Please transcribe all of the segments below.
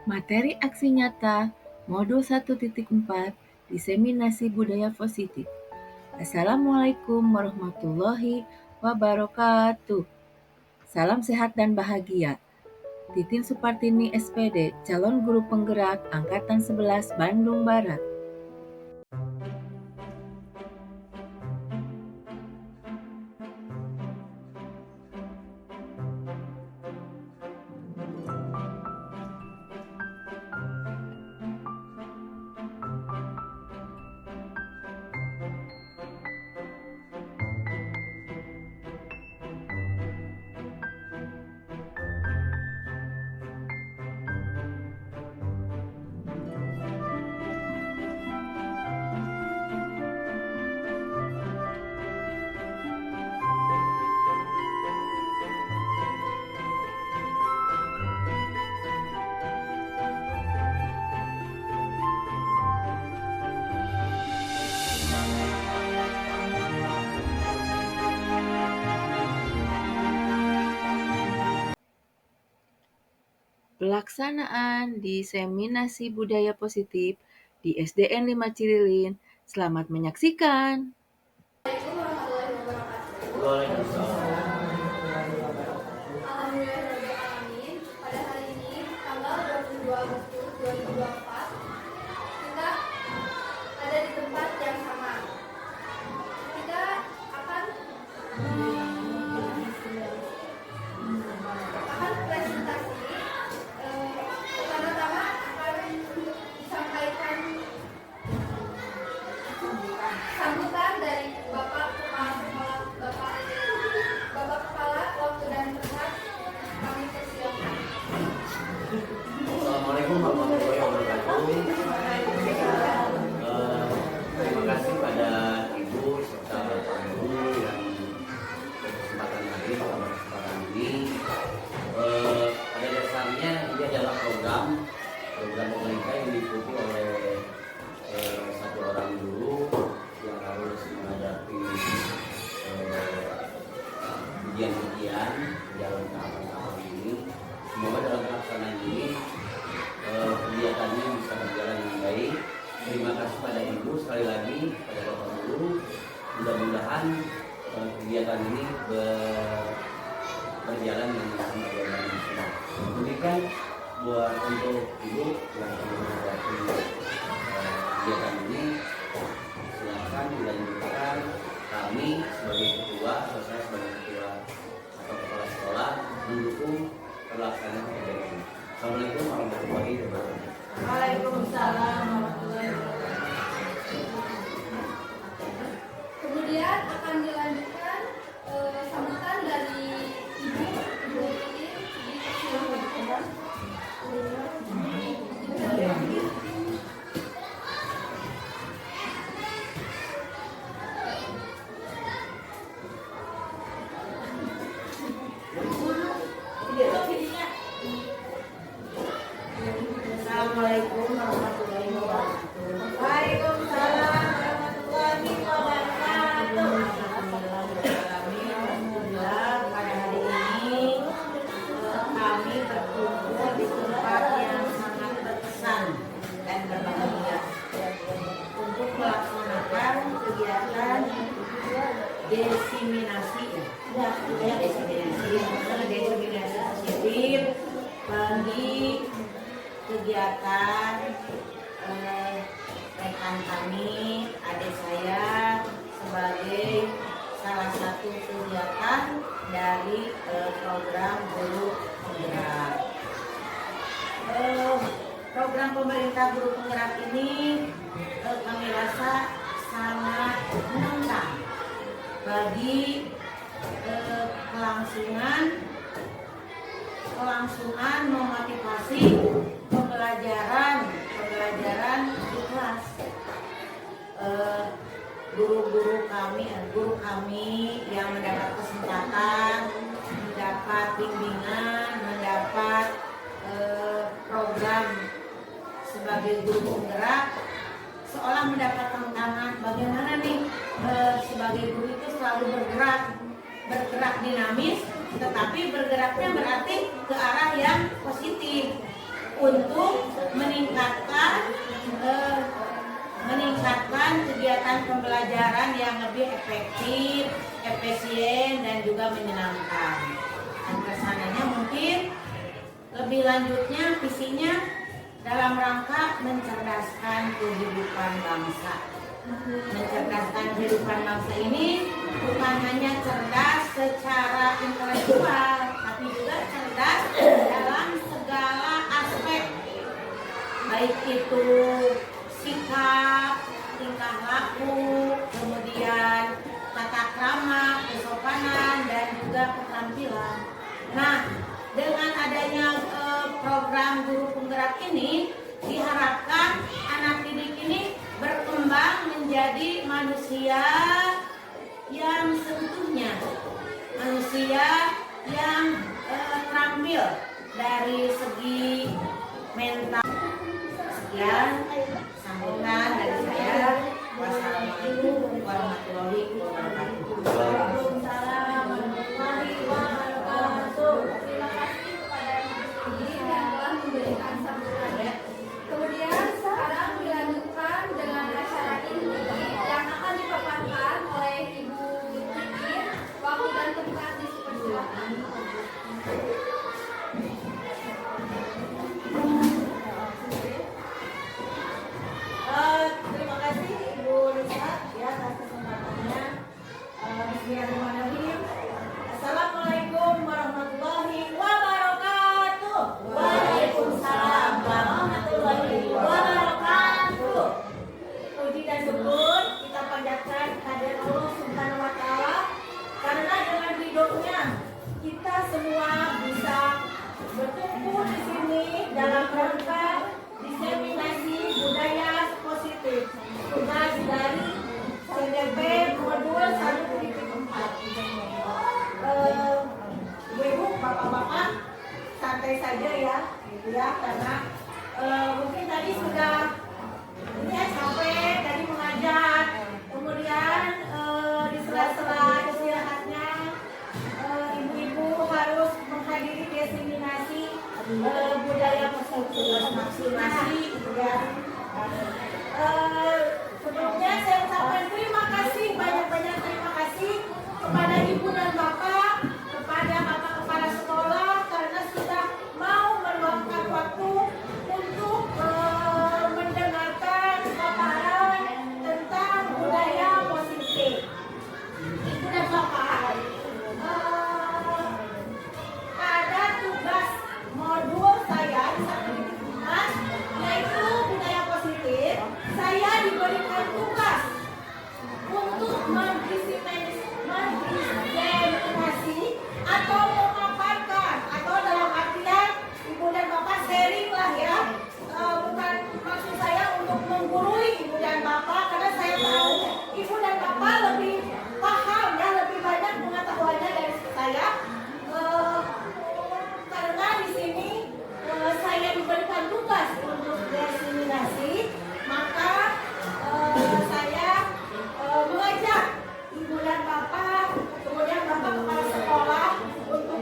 Materi aksi nyata Modul 1.4 Diseminasi Budaya Positif. Assalamualaikum warahmatullahi wabarakatuh. Salam sehat dan bahagia. Titin Supartini SPD, calon guru penggerak Angkatan 11 Bandung Barat. Pelaksanaan diseminasi budaya positif di SDN 5 Cililin. Selamat menyaksikan. Alhamdulillahirrahmanirrahim. Pada hari ini, tanggal 22 Agustus 2024, kita ada di tempat yang sama. Kita akan presentasi. Pertama-tama akan disampaikan sambutan dari Bapak Kepala Waktu dan Tempat. Kami persilakan. Assalamualaikum warahmatullahi wabarakatuh. Terima kasih pada Ibu serta Bapak Guru yang berkesempatan hadir pada kesempatan ini. Pada dasarnya ini adalah program pemerintah yang diikuti oleh satu orang guru yang harus menghadapi ujian-ujian dalam tahapan ini. Semoga dalam pelaksanaan ini kegiatannya bisa berjalan dengan baik. Terima kasih pada Ibu sekali lagi, pada Bapak Guru. Mudah-mudahan kegiatan ini berjalan dengan sebagaimana mestinya. Demikian buat untuk Ibu yang menghadapi kegiatan ini, silakan dilanjutkan. Kami sebagai ketua atau saya sebagai ketua atau kepala sekolah mendukung pelaksanaan kegiatan ini. Assalamualaikum warahmatullahi wabarakatuh. Waalaikumsalam warahmatullahi wabarakatuh. Kemudian akan dilanjutkan sambutan dari Ibu Titin. Silakan. Assalamualaikum warahmatullahi wabarakatuh. Waalaikumsalam warahmatullahi wabarakatuh. Alhamdulillah pada hari ini kami berkumpul di tempat yang sangat berkesan dan berbahagia untuk melaksanakan kegiatan diseminasi positif bagi kegiatan rekan kami, adik saya sebagai salah satu kegiatan dari program Guru Penggerak. Program pemerintah Guru Penggerak ini kami rasa sangat menantang bagi kelangsungan memotivasi pembelajaran ikhlas. Guru kami yang mendapat kesempatan, mendapat bimbingan, mendapat program sebagai guru penggerak, seolah mendapat tantangan bagaimana nih sebagai guru itu selalu bergerak dinamis, tetapi bergeraknya berarti ke arah yang positif. untuk meningkatkan kegiatan pembelajaran yang lebih efektif, efisien, dan juga menyenangkan. Dan kesananya mungkin lebih lanjutnya visinya dalam rangka mencerdaskan kehidupan bangsa. Mencerdaskan kehidupan bangsa ini bukan hanya cerdas secara intelektual, tapi juga cerdas dalam segala aspek, baik itu sikap, tingkah laku, kemudian tata krama, kesopanan, dan juga keterampilan. Nah, dengan adanya program guru penggerak ini, diharapkan anak didik ini berkembang menjadi manusia yang seutuhnya, manusia yang terampil dari segi mental. Sekian sambutan dari saya. Wassalamualaikum warahmatullahi wabarakatuh. Waalaikumsalam warahmatullahi wabarakatuh. Terima kasih kepada Ibu yang telah memberikan sambutannya. Kemudian sekarang dilanjutkan dengan acara inti yang akan dipaparkan oleh Ibu Titin. Waktu dan tempat dipersilakan. Terima kasih Ibu Lisa ya atas kesempatannya. Bismillahirrahmanirrahim. Assalamualaikum warahmatullahi wabarakatuh. Waalaikumsalam warahmatullahi wabarakatuh. Puji dan syukur kita panjatkan kehadirat Allah Subhanahu wa taala karena dengan ridhonya kita semua bisa berkumpul di sini dalam rangka diseminasi budaya positif tugas dari CDP modul 1.4. Ibu, bapak-bapak santai saja ya, gitu ya, karena mungkin tadi sudah capek tadi mengajar, kemudian di sela-sela istirahatnya ibu-ibu harus menghadiri diseminasi budaya positif vaksinasi gitu ya. Sebelumnya saya ucapkan terima kasih, banyak-banyak terima kasih kepada ibu dan bapak, kepada bapak kepala sekolah karena sudah mau meluangkan waktu untuk mendengarkan paparan tentang budaya positif. Ibu dan bapak, ada tugas modul saya di 1.4 yaitu budaya positif. Saya diberikan tugas untuk mendiseminasi atau memaparkan, atau dalam artian ibu dan bapak sharing lah ya. Bukan maksud saya untuk menggurui ibu dan bapak karena saya tahu ibu dan bapak lebih paham ya, lebih banyak pengetahuannya dari saya. Karena di sini saya diberikan tugas untuk diseminasi, maka saya mengajak ibu dan bapak, kemudian bapak kepala sekolah untuk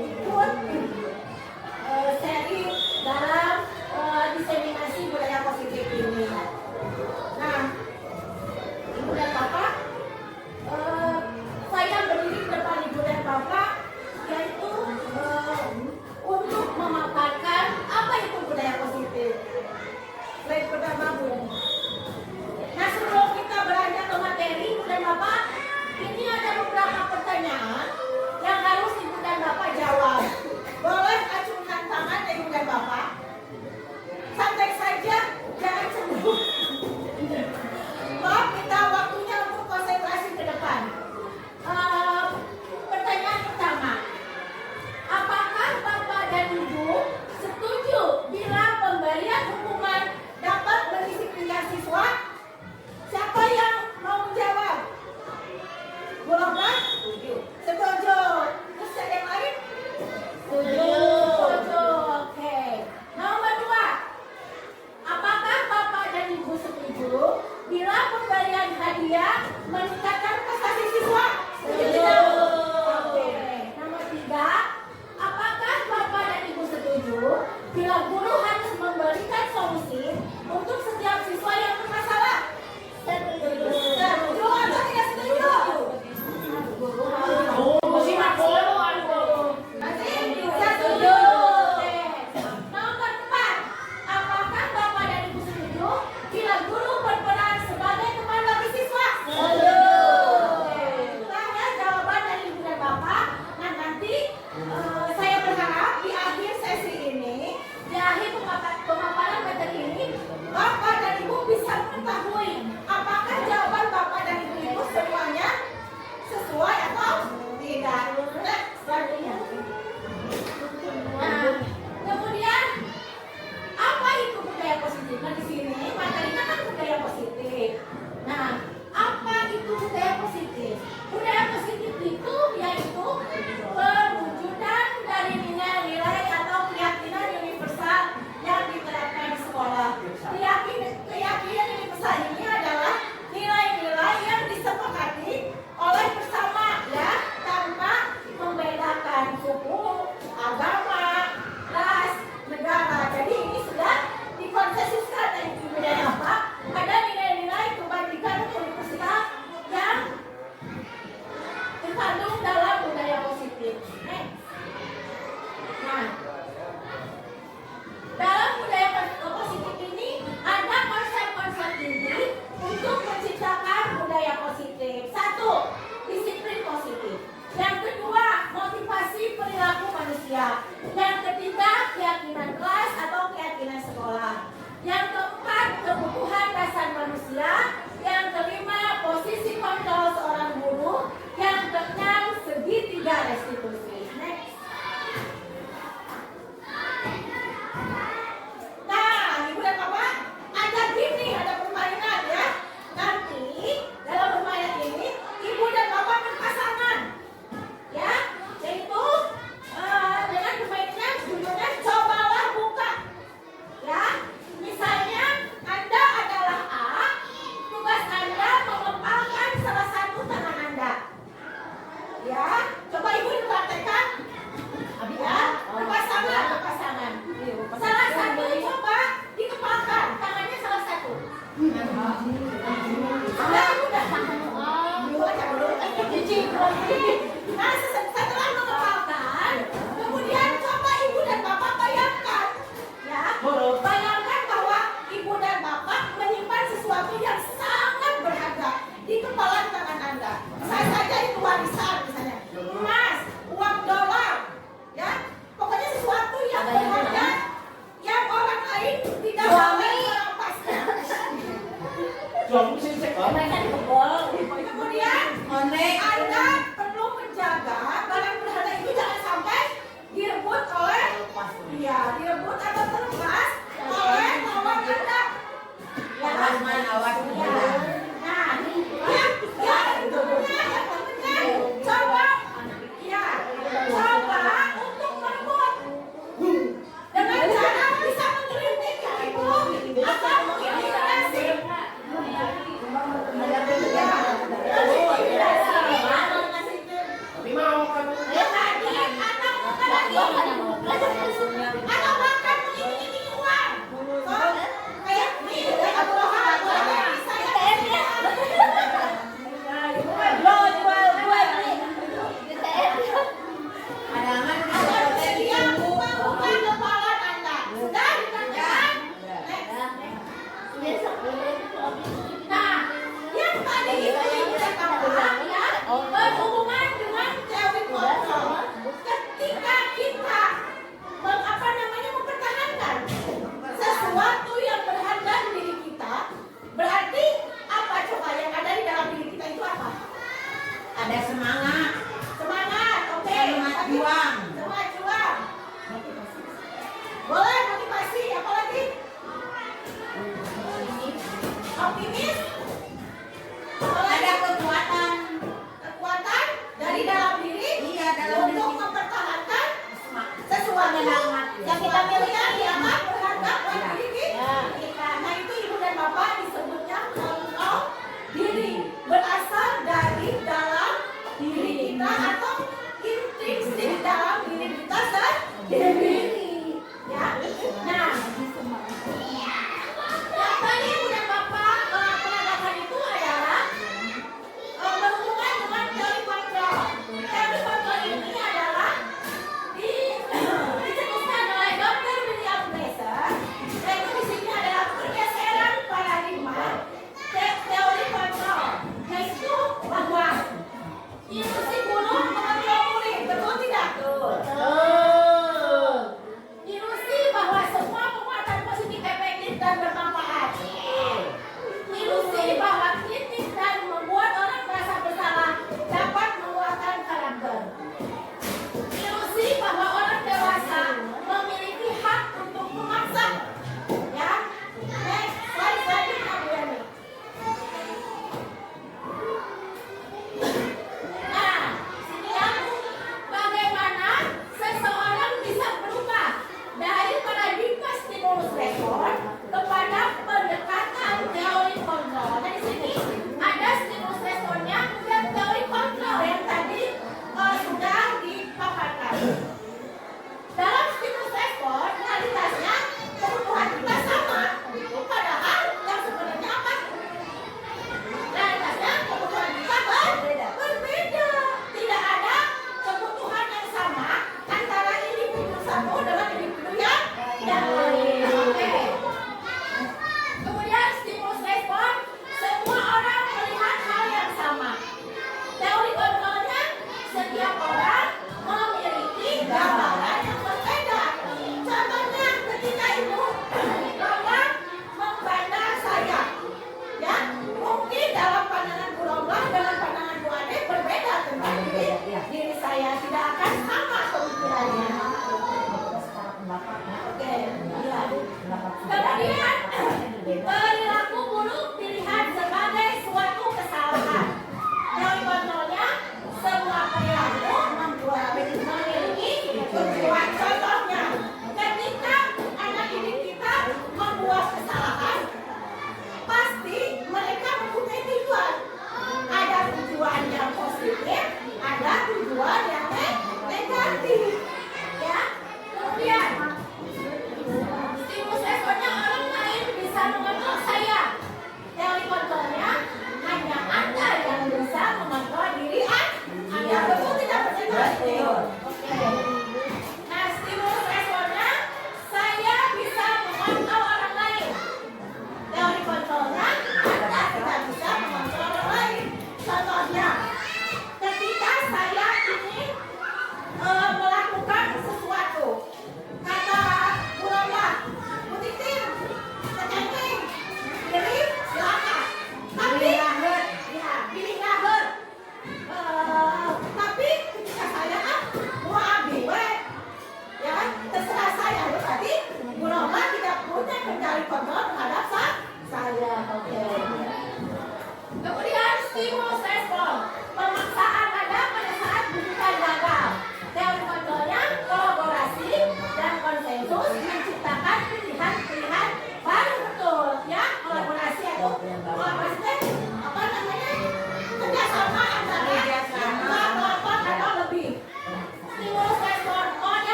Kemudian Anda perlu menjaga barang berharga itu jangan sampai direbut oleh direbut atau terlepas oleh lawan Anda. Coba untuk merebut dengan cara bisa mengkritik ibu atau mengintimidasi. Atau bahkan mengiming-iming uang. Kayak nih, atau berhubungan dengan teori kontrol. Ketika kita mempertahankan sesuatu yang berharga di diri kita, berarti apa coba yang ada di dalam diri kita itu apa? Ada semangat, Oke. semangat juang. Semangat juang. Boleh motivasi, apa lagi? Optimis. Apa lagi? Ada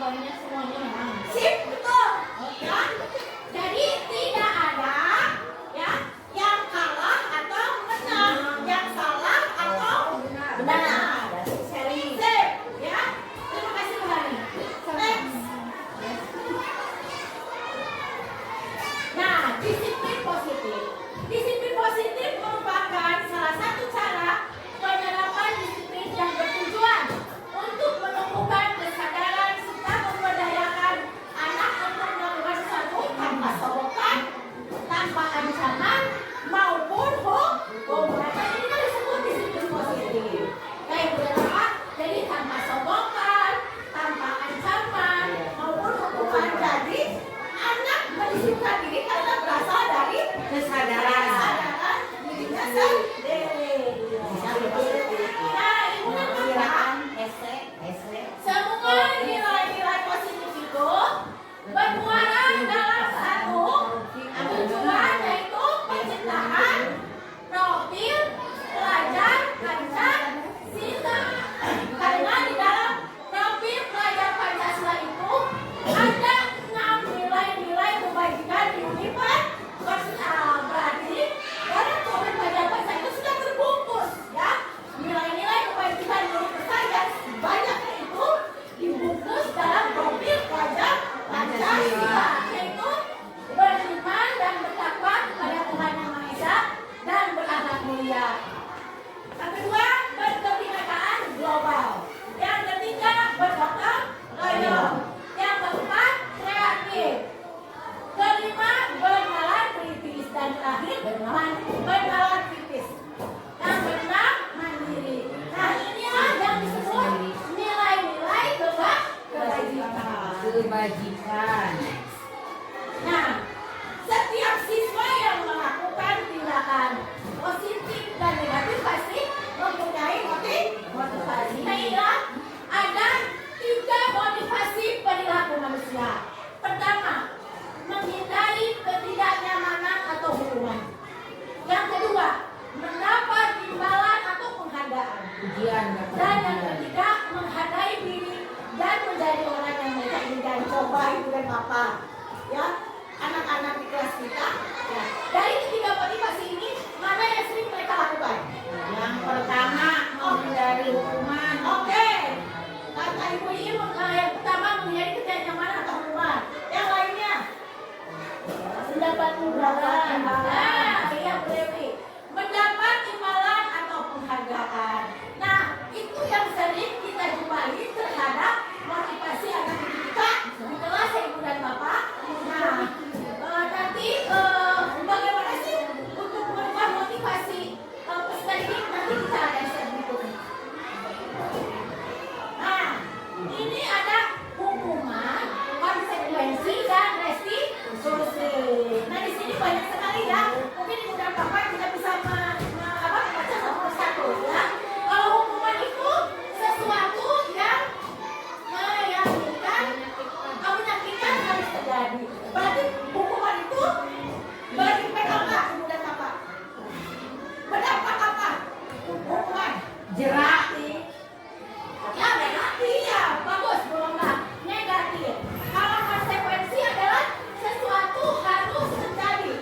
pokoknya semuanya memang. Sip, betul. Ya. Jadi tidak ada ya yang kalah atau menang, yang salah atau benar. Seri. Sip, ya. Terima kasih Bu Hani. Next. Nah, disiplin positif. Disiplin positif merupakan salah satu cara penerapan disiplin yang bertujuan untuk menumbuhkan kesadaran serta memberdayakan anak untuk melakukan sesuatu tanpa sogokan, tanpa ancaman maupun hukum. Nah, ini kan disebut disiplin positif. Kayak berapa? Jadi tanpa sogokan, tanpa ancaman maupun hukuman. Jadi anak mendisiplinkan diri karena berasal dari Kesadaran. dirinya sendiri. Nah, ibu dan bapak, semua nilai-nilai positif itu bermuara dalam satu tujuan, yaitu penciptaan profil pelajar Pancasila. Karena di dalam profil pelajar Pancasila itu ada 6 nilai-nilai kebajikan di universal. Berarti dalam profil pelajar Pancasila itu sudah terbungkus ya nilai-nilai kebajikan universal yang banyaknya itu dibungkus dalam profil pelajar Pancasila, yaitu beriman dan bertakwa kepada Tuhan Yang Maha Esa dan berakhlak mulia. Yang kedua, berkebinekaan global. Yang ketiga, bergotong royong. Yang keempat, kreatif. Kelima, bernalar kritis. Dan terakhir, bernalar kritis. Yang keenam, mandiri. Nah, inilah yang disebut nilai-nilai kebajikan. Kebajikan. Nah, setiap siswa yang melakukan tindakan positif dan negatif pasti mempunyai motivasi. Nah, inilah ada 3 motivasi perilaku manusia. Pertama, menghindari ketidaknyamanan atau hukuman. Yang kedua, mendapat imbalan atau penghargaan. Ujian. Dan yang ketiga, menghargai diri dan menjadi orang yang mereka inginkan. Coba ibu dan bapak, ya, anak-anak di kelas kita, ya. Dari ketiga motivasi ini, mana yang sering mereka lakukan? Yang pertama menghindari hukuman. Oke, kata ibu ini yang pertama menghindari ketidaknyamanan atau hukuman. Yang lainnya, mendapat imbalan. Nah, iya Bu Dewi, mendapat imbalan atau penghargaan. Nah, itu yang sering kita jumpai terhadap motivasi anak didik kita di kelas ya ibu dan bapak. Nah, nanti bagaimana sih untuk merubah motivasi peserta didik, nanti kita ada share berikutnya. Nah, ini ada hukuman, konsekuensi dan restitusi. Nah, di sini banyak sekali ya. Mungkin ibu dan bapak tidak bisa membaca satu persatu ya. Kalau hukuman itu sesuatu yang menyakitkan harus terjadi. Berarti hukuman itu berimpact apa ibu dan bapak? Berdampak apa? Hukuman Jerak. ya negatif ya, bagus golongan negatif. Kalau konsekuensi adalah sesuatu harus terjadi.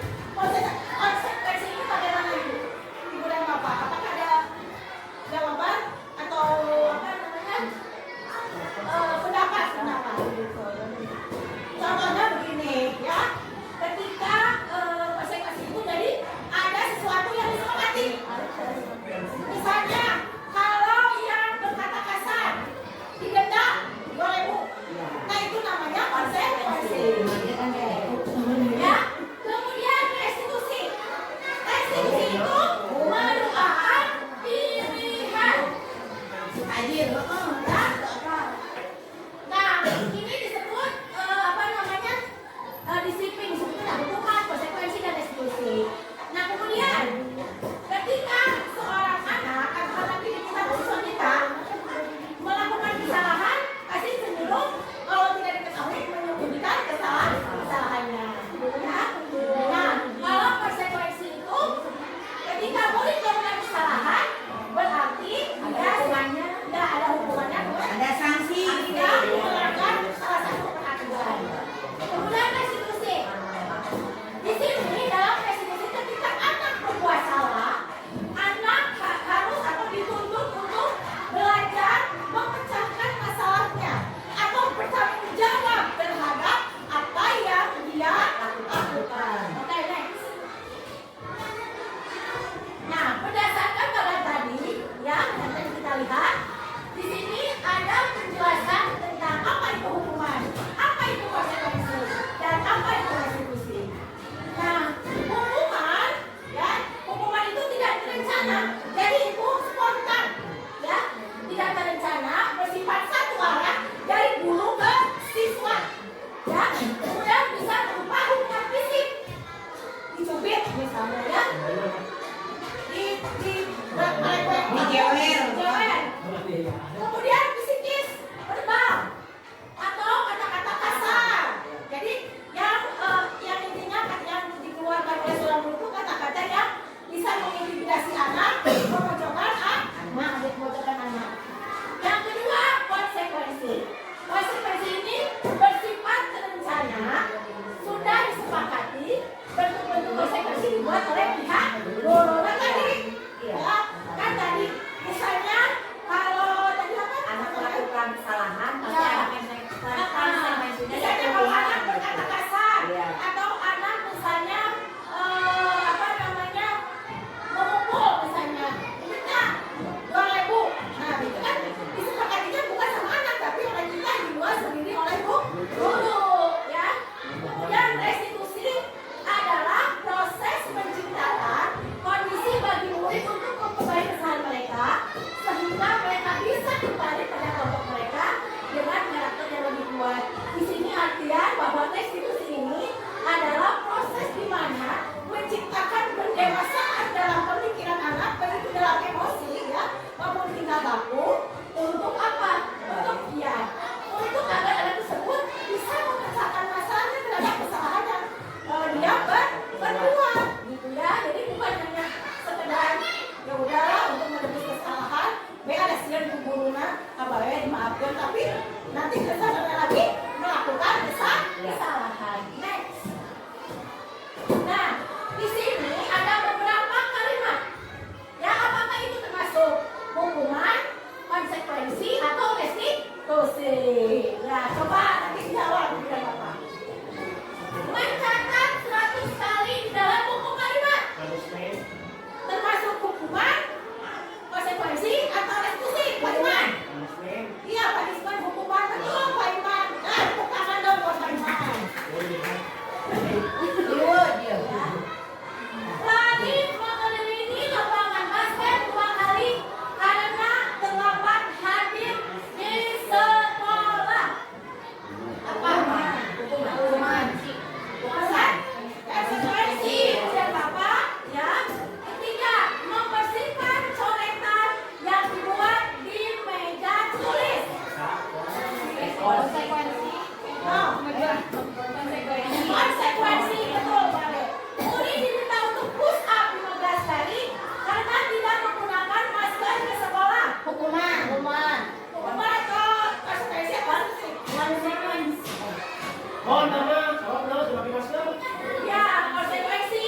Konsekuensi. Oh, konsekuensi betul Balik. Murid diminta untuk push up 15 kali karena tidak menggunakan masker ke sekolah. Hukuman. Hukuman atau konsekuensi apa sih? Konsekuensi. Ya, konsekuensi.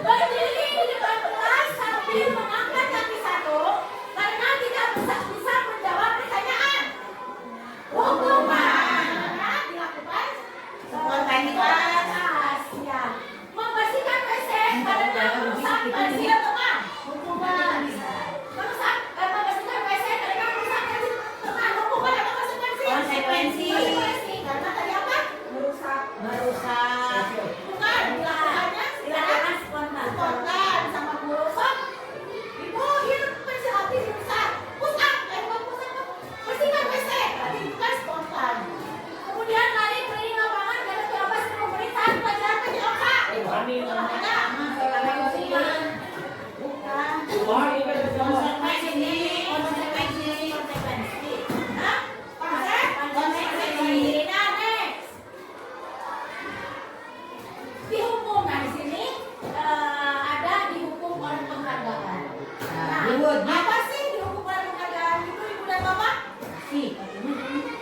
Berdiri di depan kelas sambil mengangkat kaki satu karena tidak bisa menjawab pertanyaan. Hukuman. Karena dilakukan Spontanitas. ya. Membersihkan WC karena merusak pensil teman. Hukuman. Membersihkan WC karena merusak pensil teman. Hukuman atau konsekuensi? Konsekuensi. Konsekuensi. Karena tadi apa? Merusak. Bukan, dilakukannya spontan sama guru. Sok, ibu hidup pensil api rusak. Push up, bersihkan WC. Berarti itu kan spontan. Kemudian lari keliling lapangan karena jawaban sebelum memberikan pelajaran PJOK. Olahraga. Konsekuensi. Hah? Konsekuensi. Nah, next. Dihukum. Nah, di sini ada dihukum oleh penghargaan. Nah, Reward. apa sih dihukum oleh penghargaan itu, Ibu dan Bapak?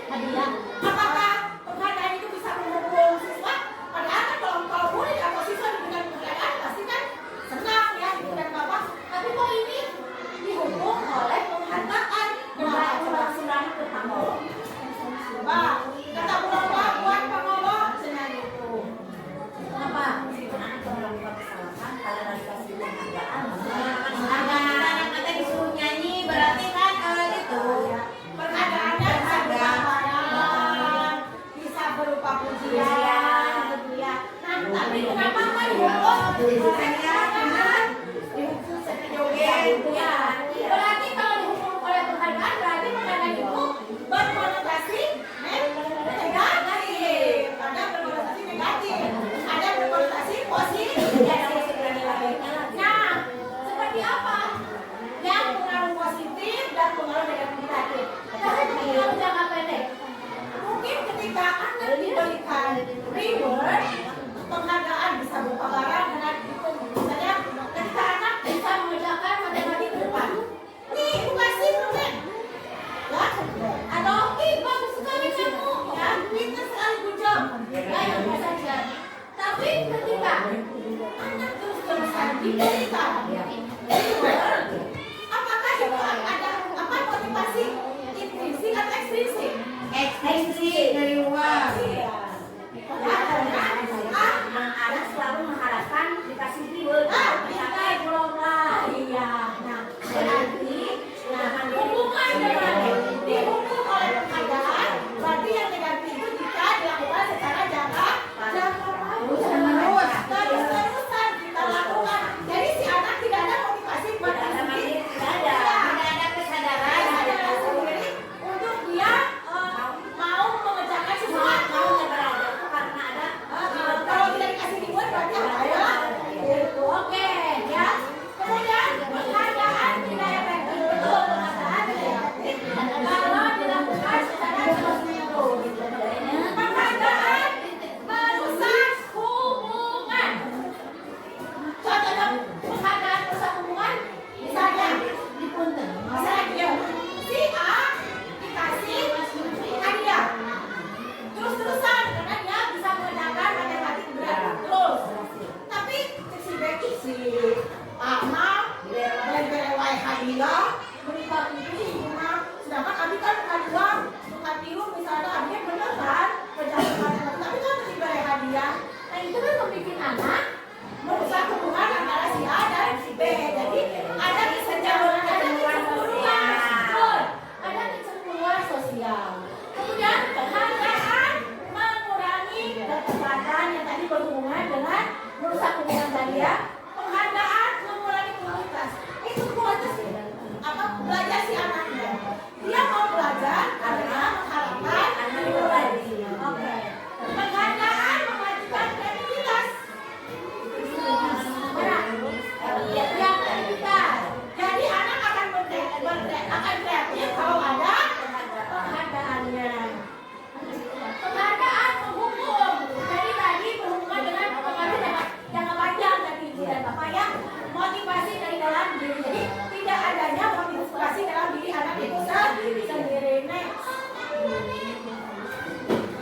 Hadiah. Apakah penghargaan itu bisa menghukum siswa? Padahal kan kalau murid atau siswa diberikan penghargaan pasti kan senang ya, Ibu dan Bapak. Tapi kok ini dihukum oleh penghargaan? Coba surat ke Pangolo. Coba kata Bu Lomba buat Pangolo senang itu. Apa? Anak-anak disuruh nyanyi berarti kan gitu. Perkataannya bisa berupa padanan, bisa berupa pujian, gitu ya. Nah, tapi kenapa kan dihukum? Dihukum seperti joget, ya. Berarti kalau dihukum oleh penghargaan, berarti penghargaan itu berkonotasi negatif. Ada berkonotasi negatif, ada berkonotasi positif. Nah, seperti apa? Yang pengaruh positif dan pengaruh negatif. Tapi pengaruh jangka pendek. Mungkin ketika anak diberikan reward, penghargaan bisa berupa barang dengan itu. Misalnya ketika anak bisa mengerjakan matematik ke depan. Nih, aku kasih permen. Ya, atau bagus sekali kamu. Ya, pintar sekali good job. Ya, yang biasa saja. Tapi ketika anak terus-terusan diberikan reward, apakah itu ada apa motivasi intrinsik atau ekstrinsik? Ekstensi dari luar. Iya. Ya, karena anak selalu mengharapkan dikasih reward. Misalkan iya. Nah, berarti hubungan dengan dihukum oleh penghargaan, berarti yang negatif itu jika dilakukan secara jangka panjang. Terus-terusan kita lakukan. Jadi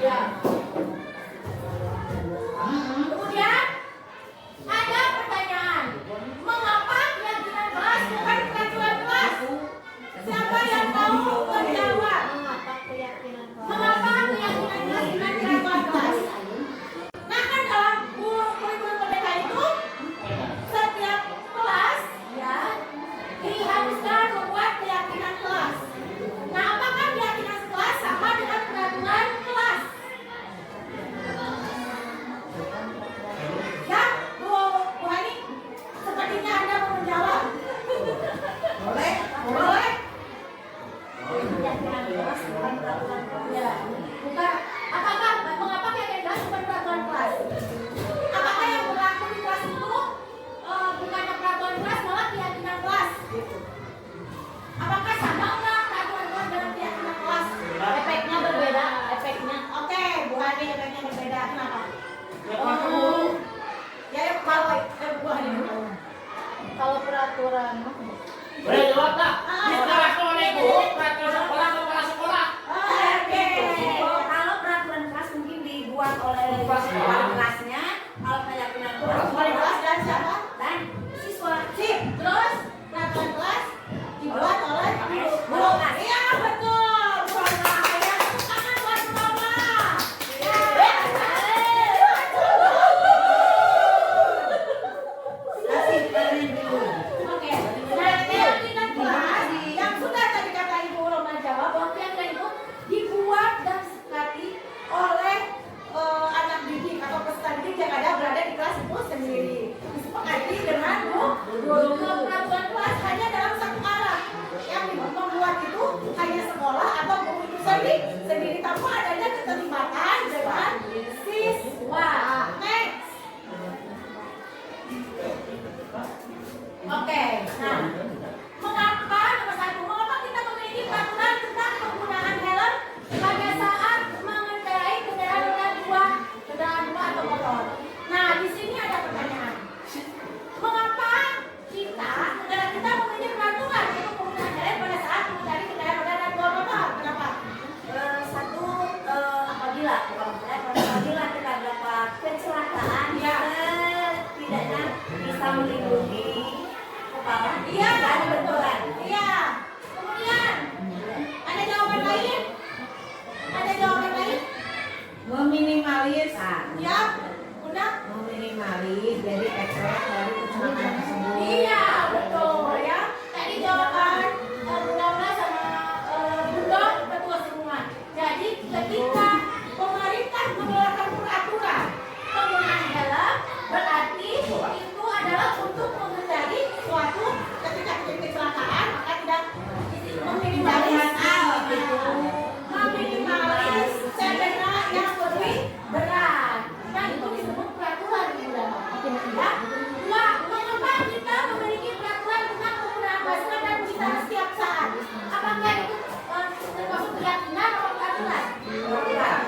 Ya. Kemudian ada pertanyaan, mengapa keyakinan kelas bukan peraturan kelas? Siapa yang tahu menjawab? Mengapa keyakinan kelas bukan peraturan kelas? Nah kan dalam kurikulum merdeka itu setiap kelas ya diharuskan membuat keyakinan kelas. Nah apakah keyakinan kelas sama dengan peraturan kelas? Ya, Bu Hani, sepertinya Anda mau menjawab. Boleh? Boleh? Keyakinan kelas bukan peraturan kelas. Ya, bukan. Apakah mengapa keyakinan kelas bukan peraturan kelas? Apakah yang berlaku di kelas itu bukan peraturan kelas malah keyakinan kelas? Apakah sama enggak peraturan kelas dengan keyakinan kelas? Efeknya berbeda, efeknya. Oke, Bu Hani, efeknya berbeda. Kenapa? Ya, Bu Hani. Kalau peraturan Boleh jawab tak? Sekolah sekolah itu peraturan sekolah kepala sekolah. oke. Kalau peraturan kelas mungkin dibuat oleh kepala kelasnya, kalau keyakinan kelas Wali kelas dan siapa? dan siswa. Sip. Terus peraturan kelas dibuat oleh Guru kelas. Iya betul. Bukanlah ya. Tangan buat mama. Kasih kalian dulu. Oke. Nah keyakinan kelas yang sudah tadi kata Ibu Roma jawab bahwa keyakinan itu dibuat dan disepakati oleh anak didik atau peserta didik yang ada berada di kelas itu sendiri. Disepakati dengan guru. Peraturan kelas hanya dalam satu arah. Yang membuat itu hanya sekolah atau guru itu sendiri tanpa adanya keterlibatan dengan siswa. Next. Oke, nah mengapa nomor satu, mengapa kita memiliki peraturan tentang penggunaan helm pada saat mengendarai kendaraan roda dua atau motor? Nah di sini ada pertanyaan, mengapa negara kita memiliki peraturan untuk penggunaan helm pada saat mengendarai kendaraan roda dua motor? Kenapa? Satu, apabila terdapat kecelakaan, Ya. setidaknya bisa melindungi kepala. Iya, dan benturan. Iya. Kemudian ada jawaban lain? Ada jawaban lain? Meminimalis Ya, Bunda. meminimalis dari efek dari kecelakaan tersebut. Iya, betul ya. Tadi jawaban Bunda sama Bunda betul semua. Jadi ketika pemerintah mengeluarkan peraturan penggunaan helm, berarti itu adalah untuk menghindari suatu ketika terjadi kecelakaan maka tidak meminimalis meminimalis cedera yang lebih berat. Nah itu disebut peraturan Bunda. Ya. Dua, mengapa kita memiliki peraturan tentang penggunaan masker dan cuci tangan setiap saat? Apakah itu termasuk keyakinan atau peraturan?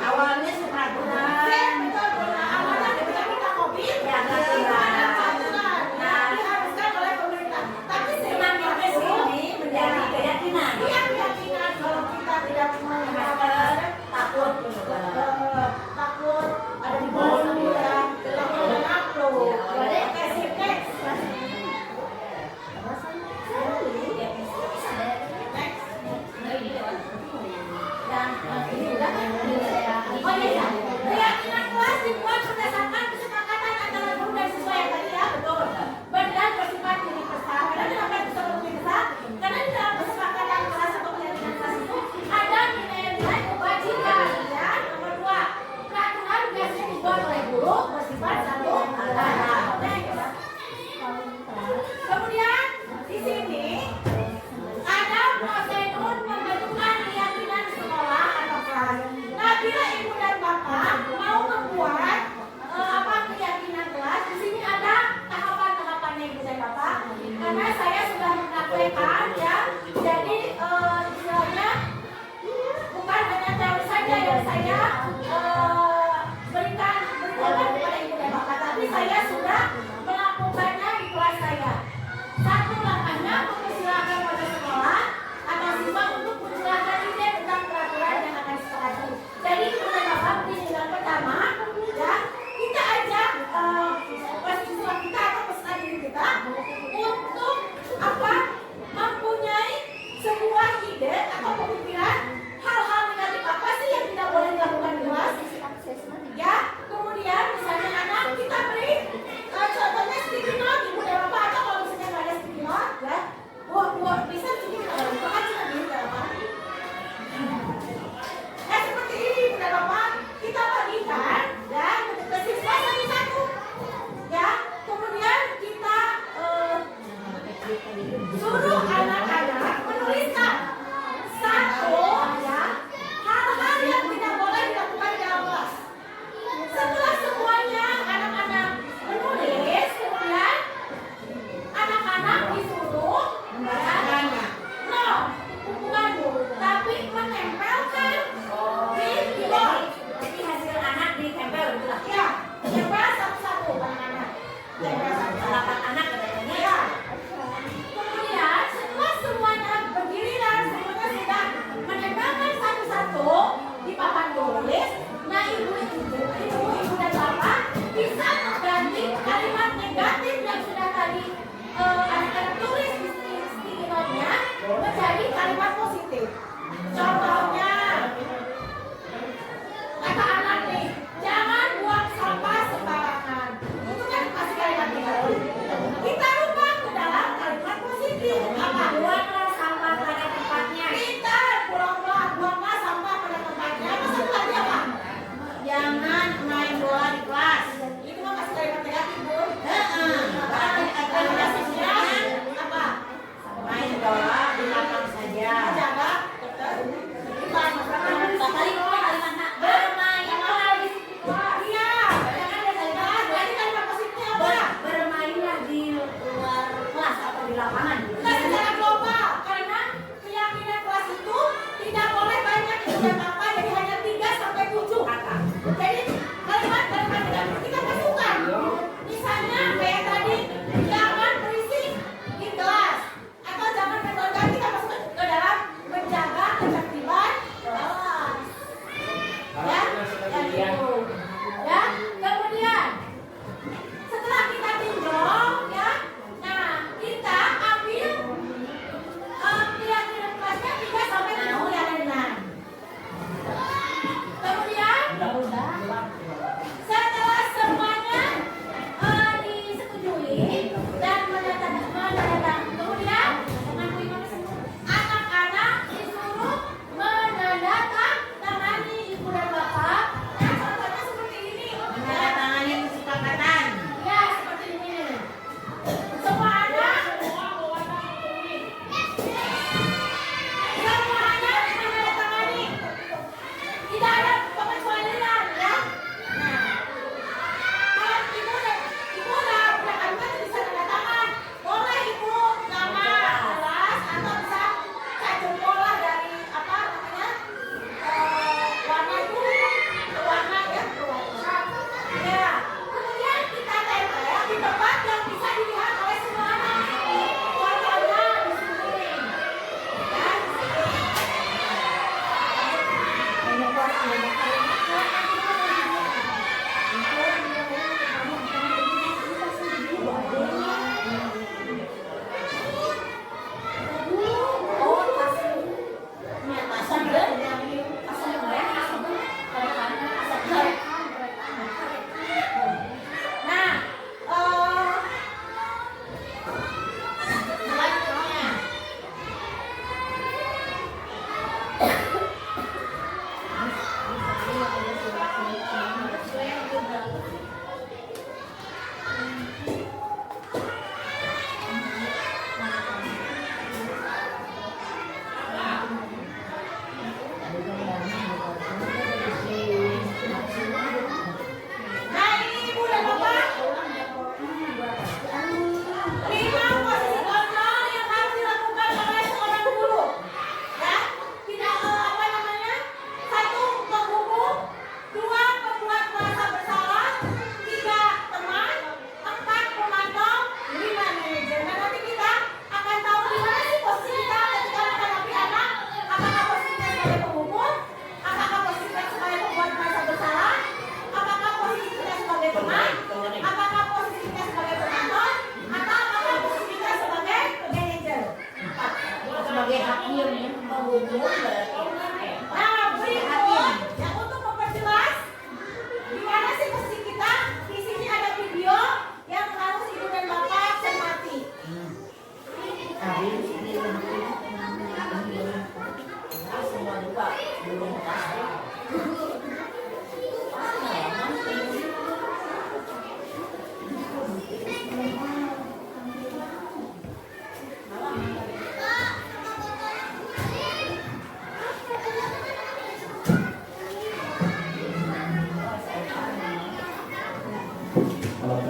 Awalnya seperaturan. Betul, Bunda. Awalnya ketika kita COVID, Ya, peraturan. ada peraturan. Nah, diharuskan oleh pemerintah. Tapi Semakin ke sini menjadi keyakinan. Iya keyakinan kalau kita tidak menggunakan Masker, takut. takut ada di bawah ya, takut ada upload. Oke, sip, next. Dan ini udah kan? Oh iya, keyakinan kelas dibuat berdasarkan kesepakatan antara guru dan siswa yang tadi ya, betul. Dan bersifat universal. Karena kenapa bisa universal? Karena di dalam kesepakatan kelas atau keyakinan kelas itu ada nilai-nilai kewajiban. Ya, nomor dua, peraturan biasanya dibuat oleh guru bersifat satu arah. Kemudian di sini ada prosedur pembentukan keyakinan sekolah atau kelas. Nah, bila ibu dan bapak mau membuat keyakinan kelas, di sini ada tahapan-tahapannya ibu dan bapak. Karena saya sudah mengaplikasikan ya, jadi istilahnya bukan hanya teori saja yang saya berikan kepada ibu dan bapak, tapi saya sudah melakukannya di kelas saya. Satu langkahnya mempersilahkan pada sekolah atau siswa untuk mencurahkan ide tentang peraturan yang akan disepakati. Jadi ibu dan bapak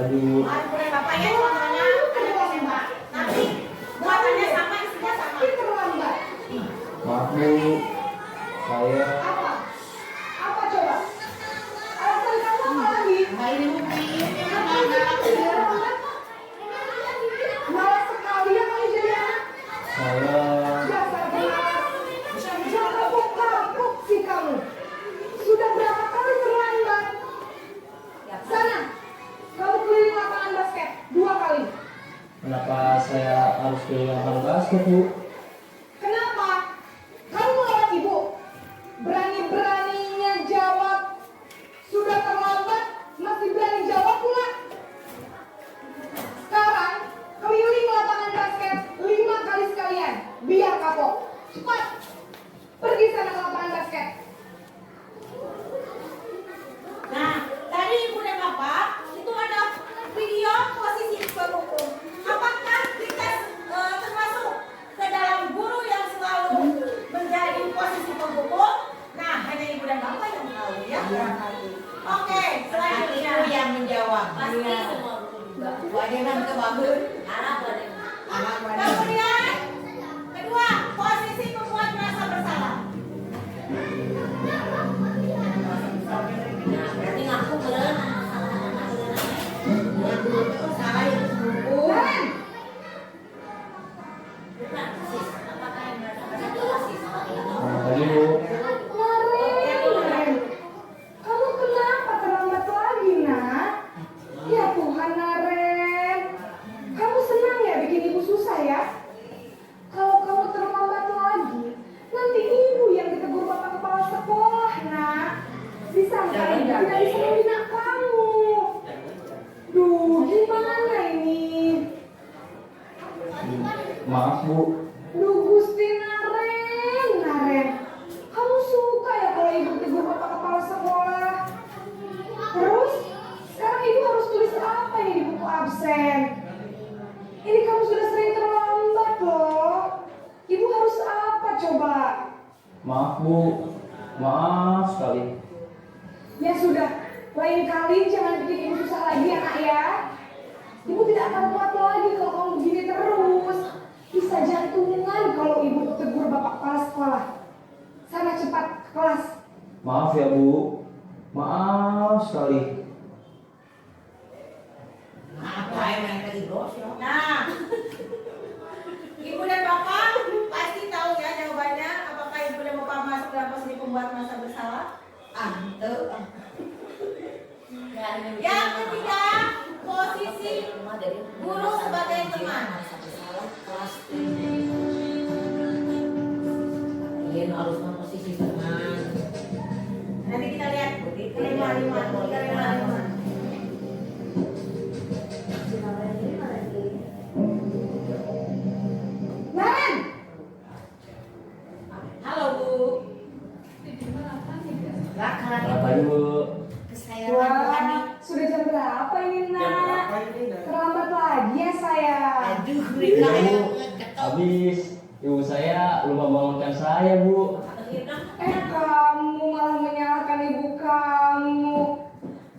pagi Bu. Ibu dan bapak ya, contohnya ada SMA. Nanti buatannya sama, isinya sama. Terlambat. Maaf Bu, saya Apa? Apa coba? Alasan kamu apa lagi? Malas sekali ya kamu jadi anak. saya Dasar malas. Jangan kapok-kapok sih kamu. Sudah berapa kali terlambat? Sana, kamu keliling lapangan basket 2 kali. kenapa saya harus pilih lapangan basket Bu? Kenapa? Kamu melawan ibu. Berani-beraninya jawab. Sudah terlambat, masih berani jawab pula. Sekarang, keliling lapangan basket 5 kali sekalian. Biar kapok. Cepat. Pergi sana ke lapangan basket. Nah, tadi ibu dan bapak itu ada video posisi pendukung. Apakah kita termasuk ke dalam guru yang selalu menjadi posisi pendukung? Nah, hanya ibu dan bapak yang tahu ya. Oke, selanjutnya Ibu yang menjawab. Pasti semua wadenan ke bagus. Kemudian, kedua, posisi pembuat merasa bersalah. Berarti ngaku beren. Salah itu buku. Dan Bukan sis. Apakah yang merasa bersalah sis? Selamat pagi Bu. Naren, kamu kenapa terlambat lagi, nak? Ya Tuhan, Naren. Kamu senang ya bikin ibu susah ya? Kalau kamu terlambat lagi, nanti ibu yang ditegur bapak kepala sekolah, nak. Disangka ibu tidak bisa membina kamu. Duh, gimana ini? Maaf Bu, Duh, Gusti Naren. Kamu suka ya kalau ibu tegur bapak kepala sekolah? Terus, sekarang ibu harus tulis apa ini di buku absen? Ini kamu sudah sering terlambat loh. Ibu harus apa coba? maaf Bu, maaf sekali. Ya sudah, lain kali jangan bikin ibu susah lagi ya nak ya. Ibu tidak akan kuat lagi kalau kamu begini terus. Bisa jantungan kalau ibu tegur bapak kepala sekolah. Sana cepat ke kelas. Maaf ya Bu, maaf sekali. Apa yang main ke ibu? Nah, ibu dan bapak pasti tahu ya jawabannya. Apakah ibu dan bapak masuk dalam posisi pembuat merasa bersalah? Yang ketiga, posisi guru sebagai teman. Iya harus posisi teman. Nanti kita lihat kelima. Naren, Halo Bu. Selamat pagi Bu. Kesayangan Hani. sudah jam berapa ini nak? Terlambat lagi ya saya. Aduh, mereka Bu, yang habis ibu saya lupa bangunkan saya Bu. Kamu malah menyalahkan ibu kamu.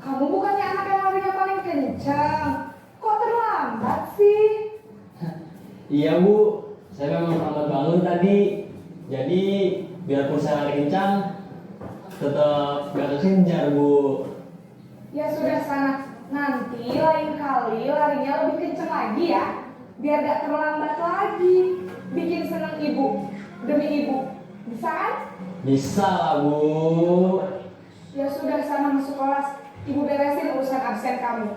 Kamu bukannya anak yang larinya paling kencang. Kok terlambat sih? Iya Bu, saya memang terlambat bangun tadi. Jadi biarpun saya lari kencang, tetap gak kekejar Bu. Ya sudah sana. Nanti lain kali larinya lebih kencang lagi ya. Biar gak terlambat lagi. Bikin senang ibu. Demi ibu. Bisa kan? Bisa lah Bu. Ya sudah sana masuk kelas. Ibu beresin urusan absen kamu.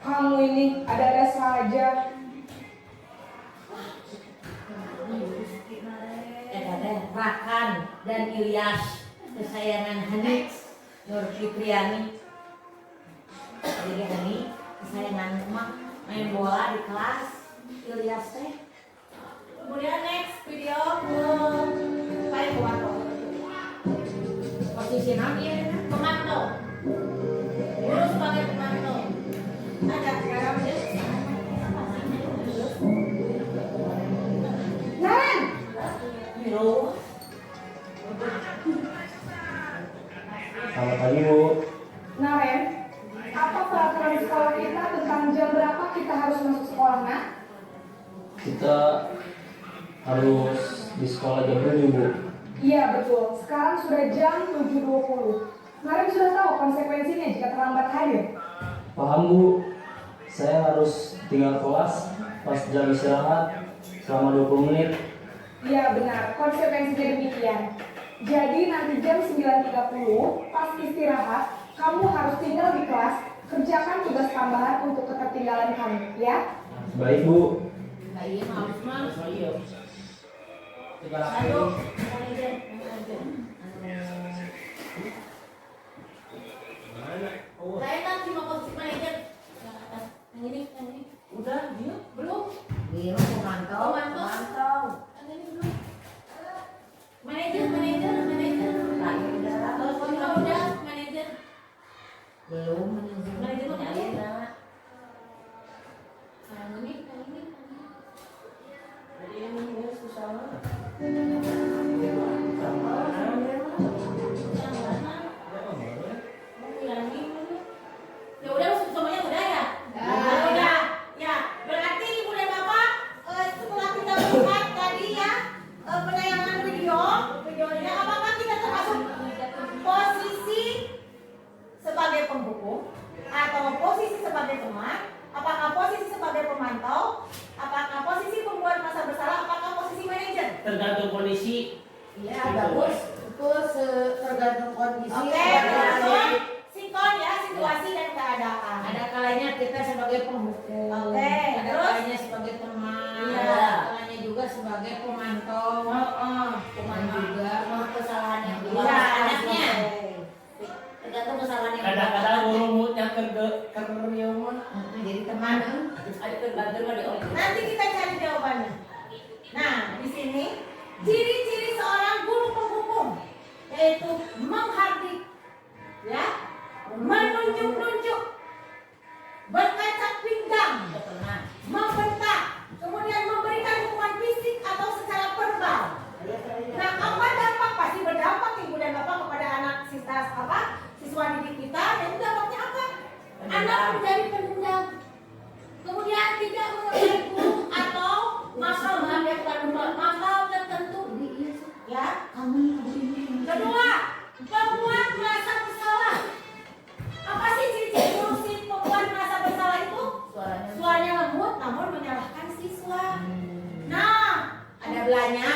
Kamu ini ada-ada saja. Rakan dan Ilyas kesayangan Hani Nur Fitriani. Jadi Hani kesayangan emak main bola di kelas. Ilyas teh Kemudian next video paling kuat. posisi nanti Komando. Guru sebagai komando. Ada garam dia. Naren, Milo. Selamat pagi Bu. Naren, apa peraturan sekolah kita tentang kita harus di sekolah jam 7, Bu. Iya betul, sekarang sudah jam 7.20. Kemarin sudah tahu konsekuensinya jika terlambat hadir. Paham, Bu? Saya harus tinggal kelas pas jam istirahat selama 20 menit. Iya benar, konsekuensinya demikian. Jadi nanti jam 9.30 pas istirahat, kamu harus tinggal di kelas, kerjakan tugas tambahan untuk ketertinggalan kamu, ya? Baik, Bu. Nah, iya harus mah. Iya. Segala Ayo, macam. manajer. Mana? Oh, Saya kan cuma posisi manajer. Yang atas, yang ini. udah dia. Belum. Dia mau mantau. Mantau. Yang ini belum. Manajer. Lagi udah Teleponnya udah, manajer. belum Manajer mau menyusun. nyari. Yang ini. Jadi ini susah banget. Yang mana? Yang ini. Ya udah, semuanya udah ya? Udah. Ya, berarti Ibu dan Bapak setelah kita melihat tadi ya penayangan videonya, apakah kita termasuk posisi sebagai penghukum atau posisi sebagai teman? Apakah posisi sebagai pemantau? Apakah posisi pembuat masa bersalah? Apakah posisi manajer? Tergantung kondisi. Iya bagus, itu tergantung kondisi. Oke, Ada sinkron ya situasi dan keadaan. kalanya kita sebagai penghukum, Oke, ada terus? kalanya sebagai teman, Iya. ada kalanya juga sebagai pemantau, teman juga. Mau kesalahan yang Iya, dua anaknya. oke. Tergantung kesalahan yang Kadang-kadang guru-gurunya kerjaan. Jadi teman. Ada tergantung di orang. Nanti kita cari jawabannya. Nah, di sini ciri-ciri seorang guru penghukum yaitu menghardik, ya, menunjuk-nunjuk, berkacak pinggang, membentak, kemudian memberikan hukuman fisik atau secara verbal. Nah, apa dampak? Pasti berdampak Ibu dan Bapak kepada anak siswa didik kita. Dan dampaknya apa? Anak menjadi pendendam. Kemudian tidak mengenai guru atau masalah tertentu. Ya. Kedua, pembuat merasa bersalah. Apa sih ciri-ciri guru si pembuat merasa bersalah itu? Suaranya lembut namun menyalahkan siswa. Nah, Ada belanya.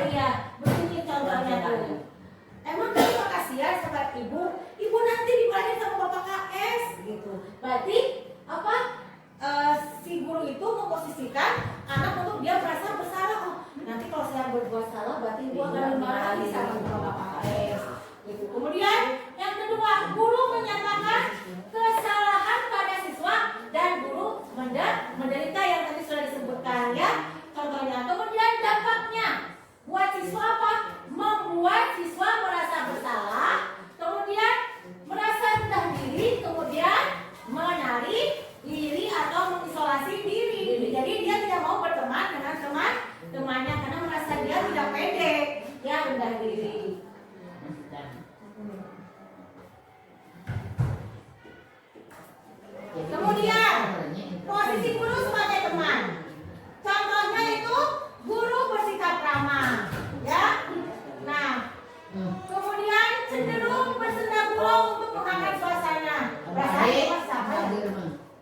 iya, begini contohnya tuh. Emang terima kasihan sama ibu nanti dibanding sama bapak KS gitu. Berarti apa? Si guru itu memposisikan anak untuk dia merasa bersalah. Oh, nanti kalau saya berbuat salah berarti ibu akan dimarahi sama bapak KS gitu. Kemudian yang kedua, guru menyatakan kesalahan pada siswa dan guru menderita yang tadi sudah disebutkan ya. Contohnya, kemudian dampaknya buat siswa apa? Membuat siswa merasa bersalah, kemudian merasa rendah diri, kemudian menarik diri atau mengisolasi diri. Jadi dia tidak mau berteman dengan temannya karena merasa dia tidak pede, dia rendah diri. Kemudian posisi guru sebagai teman. Contohnya itu guru bersikap ramah, ya. Nah, kemudian cenderung bersenda gurau untuk menghangat suasana. Rasanya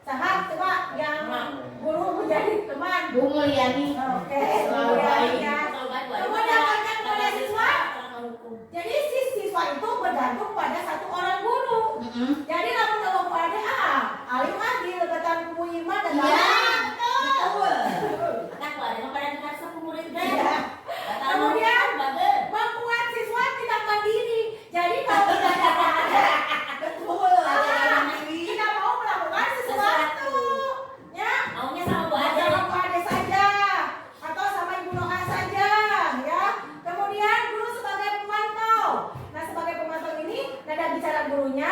sahabat coba yang guru menjadi teman. Bu Mulyani. Oke, Selalu kemudian baik. ya. Kemudian pada siswa. Jadi si siswa itu bergantung pada satu orang guru. Jadi lamun kalau pada alim lagi lebatan Bu Ima dan kemudian membuat siswa tidak mandiri. Jadi kalau tidak ada tidak mau melakukan sesuatu, ya Maunya sama Bu Ade. sama Bu Ade saja atau sama Ibu Noha saja, ya. Kemudian guru sebagai pemantau. Nah, sebagai pemantau ini nada bicara gurunya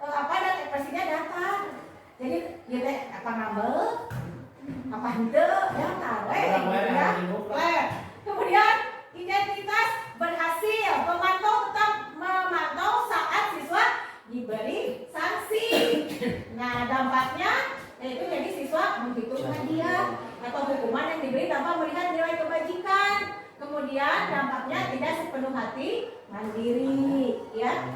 dan ekspresinya datar. Jadi dia teh apa ngambel, apa henteu, ya tawe, ya. Kemudian identitas berhasil, pemantau tetap memantau saat siswa diberi sanksi. Nah, dampaknya yaitu jadi siswa menghitung hadiah. atau hukuman yang diberi tanpa melihat nilai kebajikan. Kemudian dampaknya tidak sepenuh hati mandiri, ya.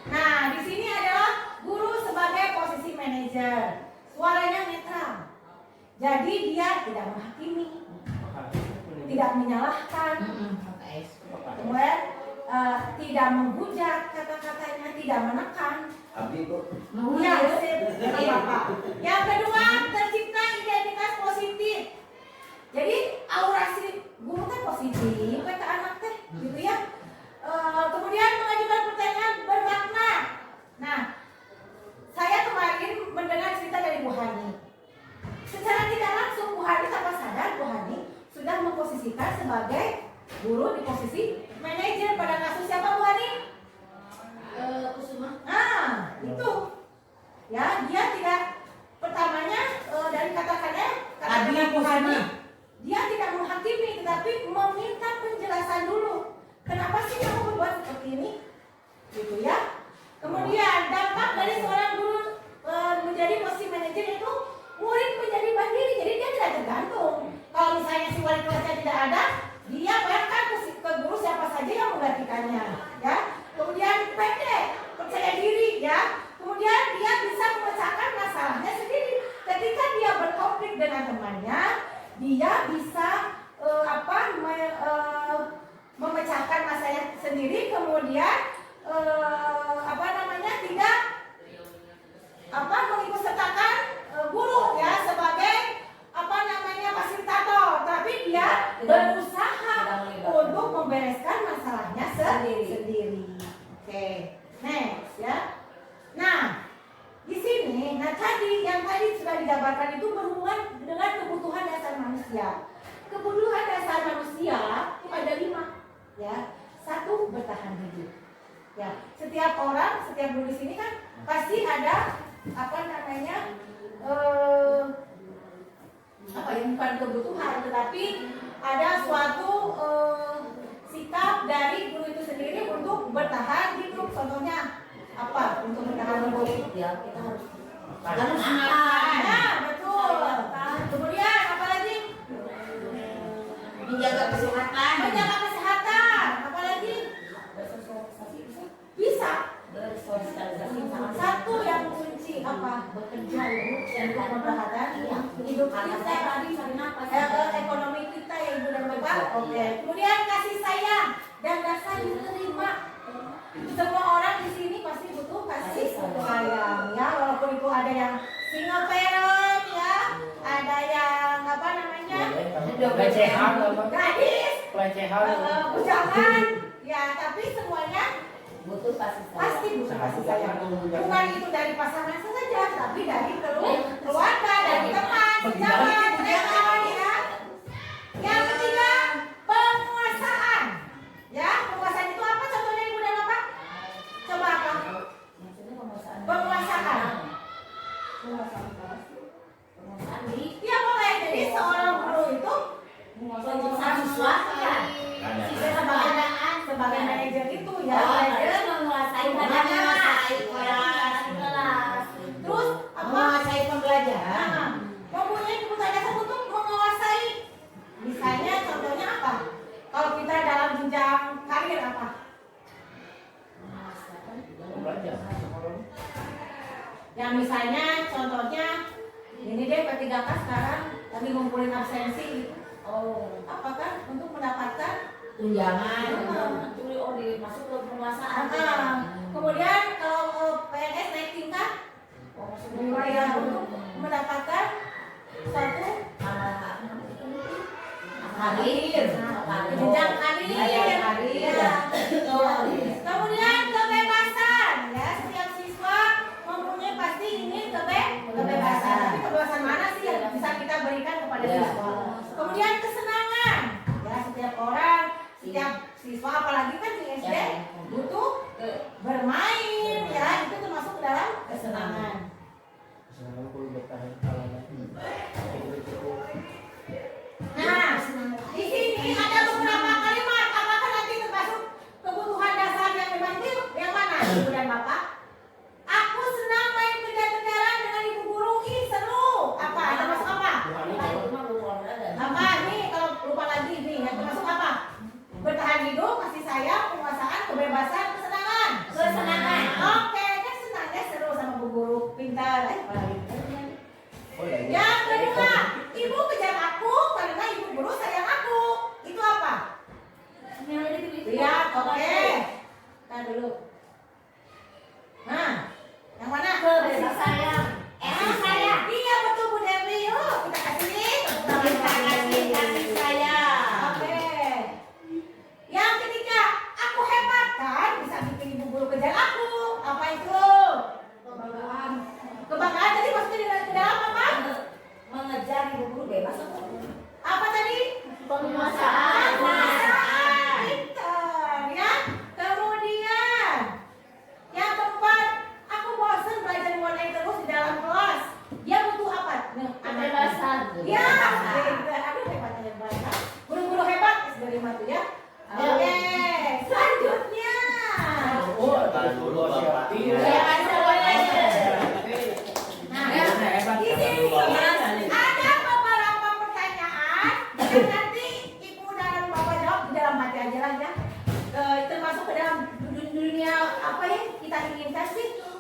Nah, di sini adalah guru sebagai posisi manajer. Suaranya netral. Jadi dia tidak menghakimi, tidak menyalahkan, kemudian tidak menghujat kata-katanya, tidak menekan. Abdi kok. Ya, Bapak. Yang kedua, tercipta identitas positif. Jadi aurasi guru teh positif, ke anak teh, gitu ya. Kemudian mengajukan pertanyaan bermakna. Nah, saya kemarin mendengar cerita dari Bu Hani. Secara tidak langsung Bu Hani tanpa sadar Bu Hani sudah memposisikan sebagai guru di posisi manajer pada kasus siapa Bu Hani? Kusuma. Nah, itu. Ya, dia tidak pertamanya dari kata-katanya Bu Hani, dia tidak menghakimi tetapi meminta penjelasan dulu. Kenapa sih kamu berbuat seperti ini? Gitu ya. Kemudian dampak dari seorang guru menjadi posisi manajer itu murid menjadi mandiri, jadi dia tidak tergantung. Kalau misalnya si wali kelasnya tidak ada, dia biarkan ke guru siapa saja yang menggantikannya, ya. Kemudian pendek, percaya diri, ya. Kemudian dia bisa memecahkan masalahnya sendiri. Ketika dia berkonflik dengan temannya, dia bisa memecahkan masalahnya sendiri. Kemudian tidak mengikutsertakan guru ya sebagai fasilitator, tapi dia berusaha untuk membereskan masalahnya sendiri. Oke, next ya. Nah, di sini, yang tadi sudah dijabarkan itu berhubungan dengan kebutuhan dasar manusia. Kebutuhan dasar manusia itu ada 5, ya. 1, bertahan hidup. Ya, setiap guru di sini kan pasti ada bukan kebutuhan, tetapi ada suatu sikap dari guru itu sendiri untuk bertahan hidup. Contohnya apa? Untuk bertahan hidup Ya, kita harus makan. Nah, betul. Kemudian apa lagi? menjaga kesehatan. Menjaga kesehatan. Apa lagi? Bisa. Bersosialisasi. Satu yang kunci apa? Bekerja untuk memperhatikan hidup kita, ekonomi kita ya Ibu dan Bapak. Oke. Kemudian kasih sayang dan rasa diterima. Semua orang di sini pasti butuh kasih sayang, ya. Walaupun itu ada yang single parent, ya, ada yang Pelecehan, gadis, bujangan, ya. Tapi semuanya Butuh kasih sayang. pasti butuh kasih sayang. Bukan itu dari pasangan saja, tapi dari keluarga, dari teman, sejawat, rekan, ya. Yang ketiga, penguasaan. Ya, penguasaan itu apa contohnya Ibu dan Bapak? Coba apa? Penguasaan. Penguasaan di Ya boleh. Jadi seorang guru itu penguasaan sesuatu kan. sebagai manajer itu, ya. Manajer menguasai kelas. Terus apa? Menguasai pembelajaran. Nah, mempunyai kebutuhan dasar untuk menguasai. Misalnya contohnya apa? Kalau kita dalam jenjang karir apa? Yang misalnya contohnya ini deh P3K sekarang lagi ngumpulin absensi. Oh, apakah untuk mendapatkan Tunjangan. Masuk ke penguasaan. kemudian kalau PNS naik tingkat, ya, untuk mendapatkan suatu Karir. jenjang karir. Ya. Kemudian kebebasan, ya. Setiap siswa mempunyai pasti ingin kebebasan. Tapi kebebasan mana sih yang bisa kita berikan kepada siswa? Kemudian kesenangan, ya. Setiap orang, setiap siswa, apalagi kan di SD butuh bermain,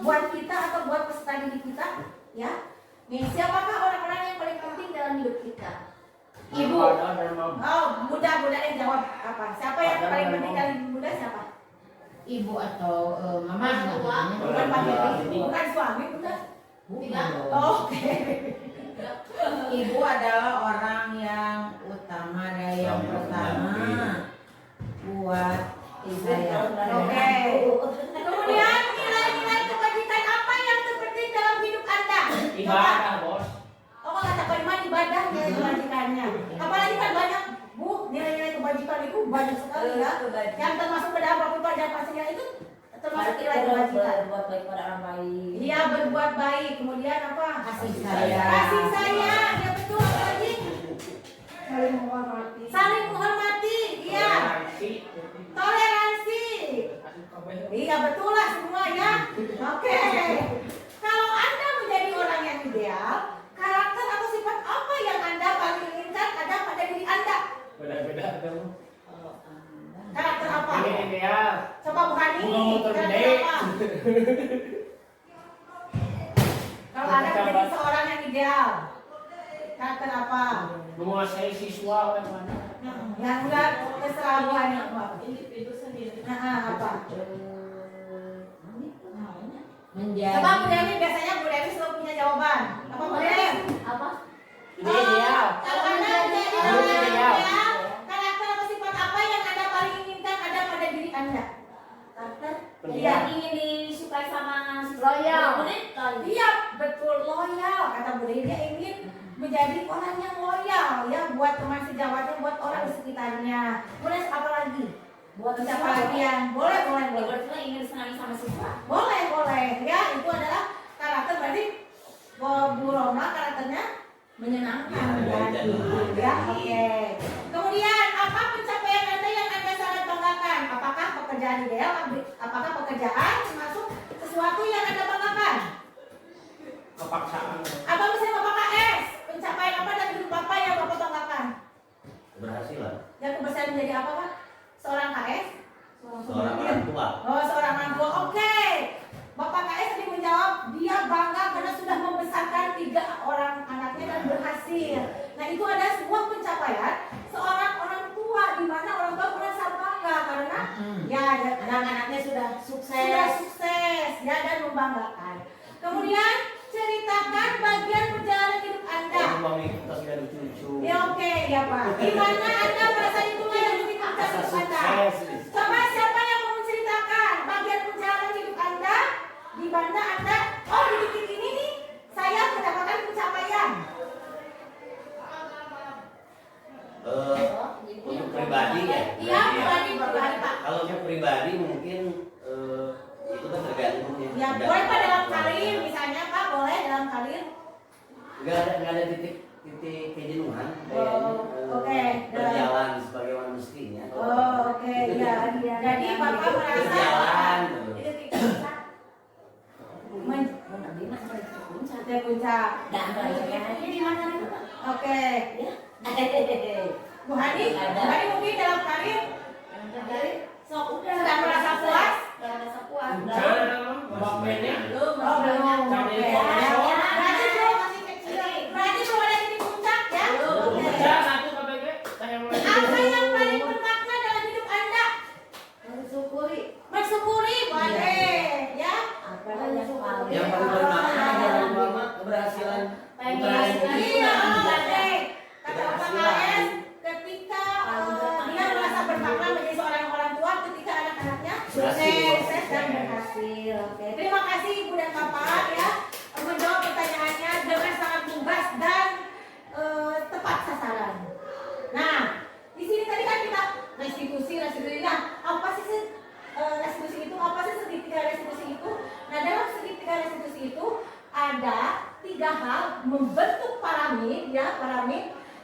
buat kita atau buat peserta didik kita, ya. Nih, siapakah orang-orang yang paling penting dalam hidup kita? Ibu. Oh, Bunda yang jawab apa? Siapa yang paling penting dalam hidup Bunda siapa? Ibu atau mama? Bukan pakai, bukan suami Bunda. Tidak. Oh, oke. Ibu adalah orang yang utama dan yang pertama buat saya. Oke. Kemudian nilai-nilai kebajikan apa yang terpenting dalam hidup Anda? Ibadah, Bos. Oh, kata Pak Iman ibadah nilai kebajikannya. Apalagi kan banyak, Bu, nilai-nilai kebajikan itu banyak sekali ya. Yang termasuk ke dalam Bapak dan pastinya itu termasuk nilai kebajikan. Berbuat baik pada orang baik. Iya, berbuat baik. Kemudian apa? Kasih sayang. Kasih sayang. Ya betul, apa lagi? Saling menghormati. Saling menghormati. Iya. Toleransi. Iya, betul lah semua ya. Oke. Kalau Anda menjadi orang yang ideal, karakter atau sifat apa yang Anda paling inginkan ada pada diri Anda? Beda-beda ada. Karakter apa? Ini ya. Coba Bu Hani, Bunga motor karakter gede. apa? Kalau Anda menjadi seorang yang ideal, karakter apa? Menguasai siswa kan mana? Yang enggak terserah Bu Hani apa? Apa? Menjadi. Coba Bu Dewi, biasanya Bu Dewi selalu punya jawaban. Apa Bu Dewi? Apa? Ini dia. Kalau Anda menjadi orang yang ideal, karakter atau sifat apa yang Anda paling inginkan ada pada diri Anda? Karakter Iya. yang ingin disukai sama Loyal. loyal. Iya, betul, loyal. Kata Bu Dewi, dia ingin menjadi orang yang loyal ya buat teman sejawatnya, buat orang di sekitarnya. Kemudian apa lagi? Buat Siapa siswa. lagi yang boleh? Berarti ingin disenangi sama siswa. Boleh. Ya, itu adalah karakter berarti Bu Roma karakternya menyenangkan ya, oke. Kemudian apa pencapaian Anda yang Anda sangat banggakan? Apakah pekerjaan ideal? Apakah pekerjaan termasuk sesuatu yang Anda banggakan? Kepaksaan. Apa misalnya Bapak KS? Pencapaian apa dalam hidup Bapak yang Bapak banggakan? Keberhasilan. Yang keberhasilan menjadi apa Pak? Seorang KS? Seorang orang tua. Oh, seorang orang tua. Oke. Bapak KS tadi menjawab dia bangga karena sudah membesarkan 3 orang anaknya dan berhasil. Nah, itu ada sebuah pencapaian seorang orang tua di mana orang tua merasa bangga karena ya anak-anaknya sudah sukses ya dan membanggakan. Kemudian ceritakan bagian perjalanan hidup Anda. Memikirkan dari cucu. Ya oke, ya Pak. Di mana Anda merasa itulah yang lebih puncak hidup Anda? Coba siapa yang mau menceritakan bagian perjalanan hidup Anda? Di mana Anda, oh di titik ini nih, saya mendapatkan pencapaian. Untuk pribadi ya. Iya, berarti pribadi Pak. Kalau untuk pribadi mungkin itu kan tergantung Ya boleh Pak dalam karir, misalnya Pak boleh dalam karir. Nggak ada titik kejenuhan kayaknya. Oke. Berjalan sebagai manusia. Oh oke, ya. Jadi Bapak merasa Berjalan. itu titik puncak. Titik puncak. Ini di mana? Oke. Bu Hani mungkin dalam karir sudah merasa puas? Bapak ini. Belum. Oke. Berarti belum ada titik puncak ya? Bisa satu KPG. Saya mulai. Apa yang paling bermakna dalam hidup Anda? Mensyukuri, boleh ya? Yang paling bermakna dalam mama keberhasilan putra dan putri. Iya, oke. Kata Bapak KS, ketika dia merasa bermakna menjadi seorang orang tua ketika anak-anaknya sukses dan berhasil. Oke, terima kasih Ibu dan Bapak ya menjawab pertanyaannya dengan sangat lugas dan tepat sasaran. Nah, di sini tadi kan kita restitusi. Nah, apa sih restitusi itu? Apa sih segitiga restitusi itu? Nah, dalam segitiga restitusi itu ada 3 hal membentuk piramid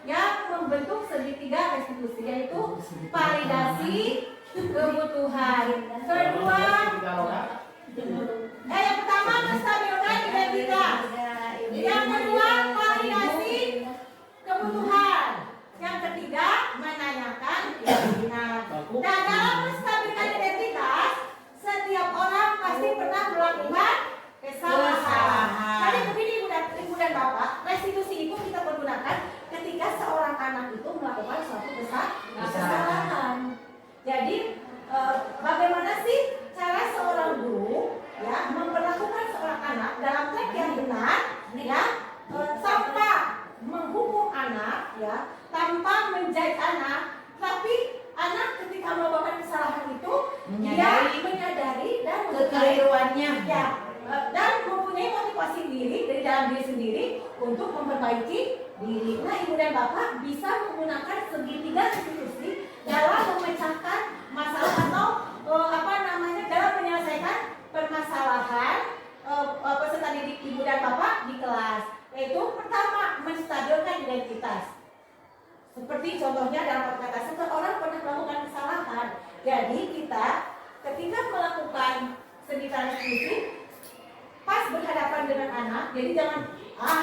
yang membentuk segitiga restitusi, yaitu validasi kebutuhan. Kedua, yang pertama menstabilkan identitas. Yang kedua, validasi kebutuhan. Yang ketiga, menanyakan keyakinan. Nah, dalam menstabilkan identitas, setiap orang pasti pernah melakukan melakukan suatu kesalahan. Jadi bagaimana sih cara seorang guru ya memperlakukan seorang anak dalam track yang benar ya, tanpa menghukum anak ya, tanpa menjudge anak, tapi anak ketika melakukan kesalahan itu dia menyadari dan Kekeliruannya. ya, dan mempunyai motivasi diri dari dalam diri sendiri untuk memperbaiki diri. Nah, ibu dan bapak bisa menggunakan segitiga restitusi dalam memecahkan masalah atau dalam menyelesaikan permasalahan peserta didik ibu dan bapak di kelas. Yaitu pertama, menstabilkan identitas. Seperti contohnya dalam kata seseorang pernah melakukan kesalahan. Jadi kita ketika melakukan segitiga restitusi pas berhadapan dengan anak, jadi jangan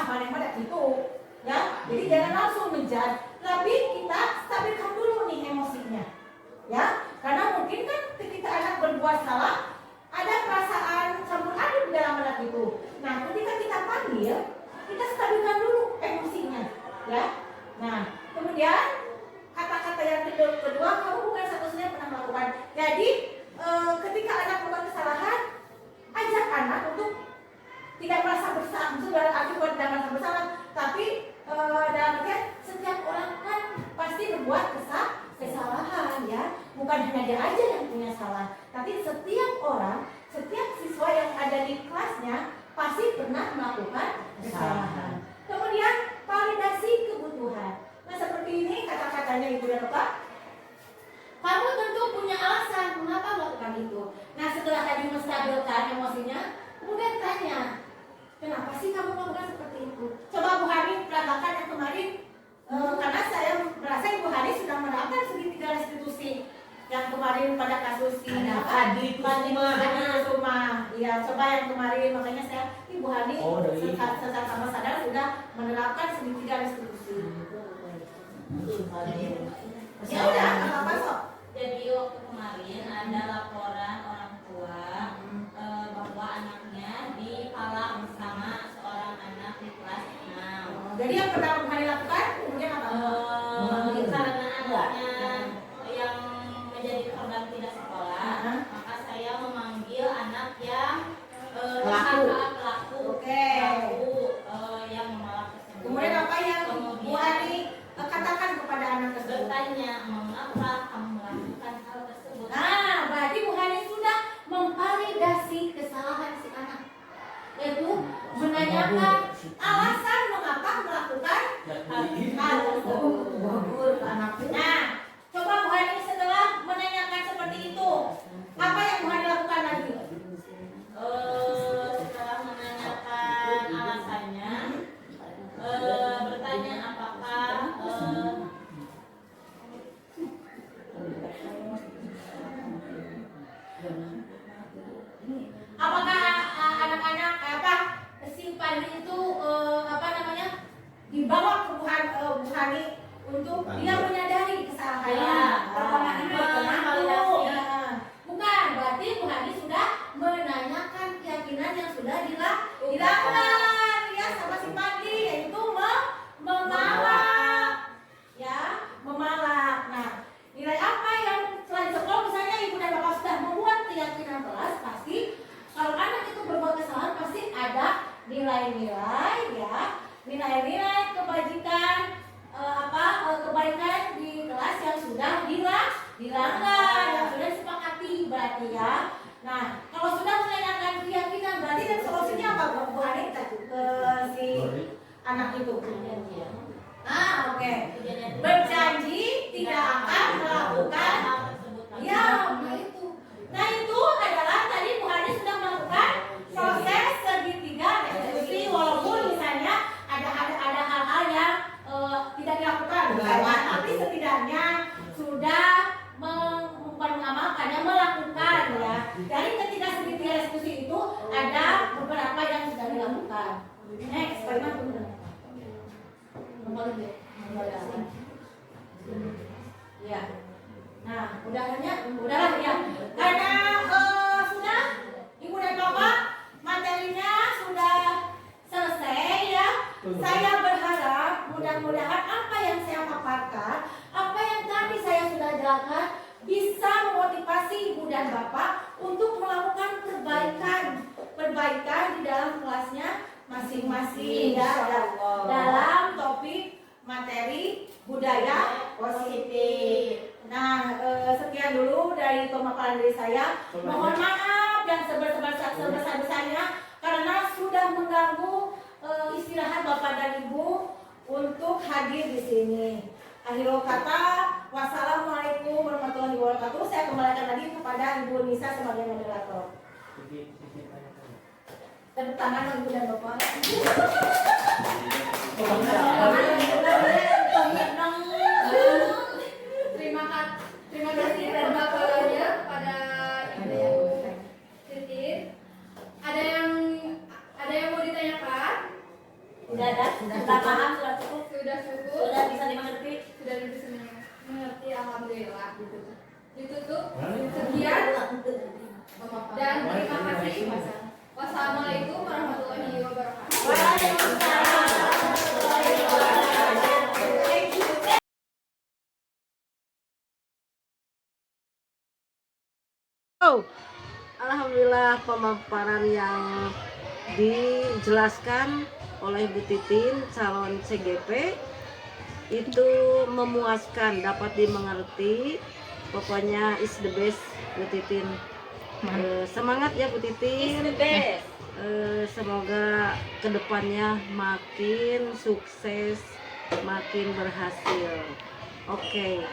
mana gitu ya, jadi jangan langsung menjudge, tapi kita stabilkan dulu nih emosinya ya, karena mungkin kan ketika anak berbuat salah ada perasaan campur aduk di dalam anak itu. Nah, ketika kita panggil, kita stabilkan dulu emosinya ya. Nah, kemudian kata-kata yang kedua, kamu bukan satu-satunya yang pernah melakukan. Jadi ketika anak melakukan kesalahan, ajak anak untuk tidak merasa bersalah, sudah arti buat tidak merasa bersalah, tapi dalam artian setiap orang kan pasti berbuat kesalahan ya, bukan hanya dia aja yang punya salah, tapi setiap orang, setiap siswa yang ada di kelasnya pasti pernah melakukan kesalahan. Kemudian validasi kebutuhan. Nah, seperti ini kata-katanya ibu dan bapak. Kamu tentu punya alasan mengapa melakukan itu. Nah, setelah tadi menstabilkan emosinya, kemudian tanya, kenapa sih kamu melakukan seperti itu? Coba Bu Hani peragakan yang kemarin, karena saya merasa Ibu Hani sudah menerapkan segitiga restitusi yang kemarin pada kasus ini. Adi Kusuma. Iya, coba yang kemarin, makanya saya Ibu Hani secara sama sadar sudah menerapkan segitiga restitusi. Ya udah, apa sok. Jadi waktu kemarin ada laporan orang tua bahwa anaknya dipalak bersama seorang anak di kelas 6. Jadi yang pertama kali lakukan kemudian apa? Karena anaknya yang menjadi korban tidak sekolah, maka saya memanggil anak yang pelaku yang memalak tersebut. Kemudian apa yang Bu Ani katakan kepada anak tersebut? Bertanya, mengapa kamu melakukan hal tersebut? Nah, berarti Bu Hani sudah memvalidasi kesalahan si anak, yaitu menanyakan alasan mengapa melakukan hal tersebut. Nah, coba Bu Hani setelah menanyakan seperti itu, apa yang Bu Hani lakukan lagi? Setelah menanyakan alasannya, bertanya apakah anak-anak si Pandi itu dibawa ke Bu Hani untuk dia menyadari kesalahannya. Bukan, berarti Bu Hani sudah menanyakan keyakinan yang sudah dilanggar ya sama si Pandi, yaitu memalak ya, memalak. Nah, nilai apa yang selain sekolah, misalnya ibu dan bapak sudah membuat keyakinan kelas, pasti kalau anak itu berbuat kesalahan pasti ada nilai-nilai ya, nilai-nilai kebajikan kebaikan di kelas yang sudah dilanggar, yang sudah disepakati berarti ya. Nah, kalau sudah menanyakan keyakinan, berarti kan solusinya apa Bu Hani ke si anak itu? Oke. Berjanji tidak akan melakukan ya, itu. Nah, itu adalah tadi Bu Hani sudah melakukan proses segitiga restitusi, walaupun misalnya ada hal-hal yang tidak dilakukan, tapi setidaknya sudah mengamalkannya, melakukan ya. Dari ketiga segitiga restitusi itu ada beberapa yang sudah dilakukan. Next, bagaimana? Ya. Nah, udahlah ya. Karena sudah Ibu dan Bapak materinya sudah selesai ya. Saya berharap mudah-mudahan apa yang saya paparkan masing-masing ya dalam topik materi budaya positif. Nah, sekian dulu dari pemaparan dari saya. Mohon maaf yang sebesar-besarnya karena sudah mengganggu istirahat Bapak dan Ibu untuk hadir di sini. Akhirul kata, wassalamualaikum warahmatullahi wabarakatuh. Saya kembalikan lagi kepada Ibu Nisa sebagai moderator. Tepuk tangan Ibu dan Bapak. Terima kasih pembakarannya pada Ibu Titin. Ada yang mau ditanyakan? Sudah paham, sudah cukup, Sudah cukup? sudah bisa dimengerti. Sudah bisa mengerti, alhamdulillah. Ditutup. Sekian dan terima kasih. Wassalamualaikum warahmatullahi wabarakatuh. Waalaikumsalam. Alhamdulillah pemaparan yang dijelaskan oleh Bu Titin calon CGP itu memuaskan, dapat dimengerti. Pokoknya is the best Bu Titin. Semangat ya Bu Titin. Semoga kedepannya makin sukses, makin berhasil. Oke.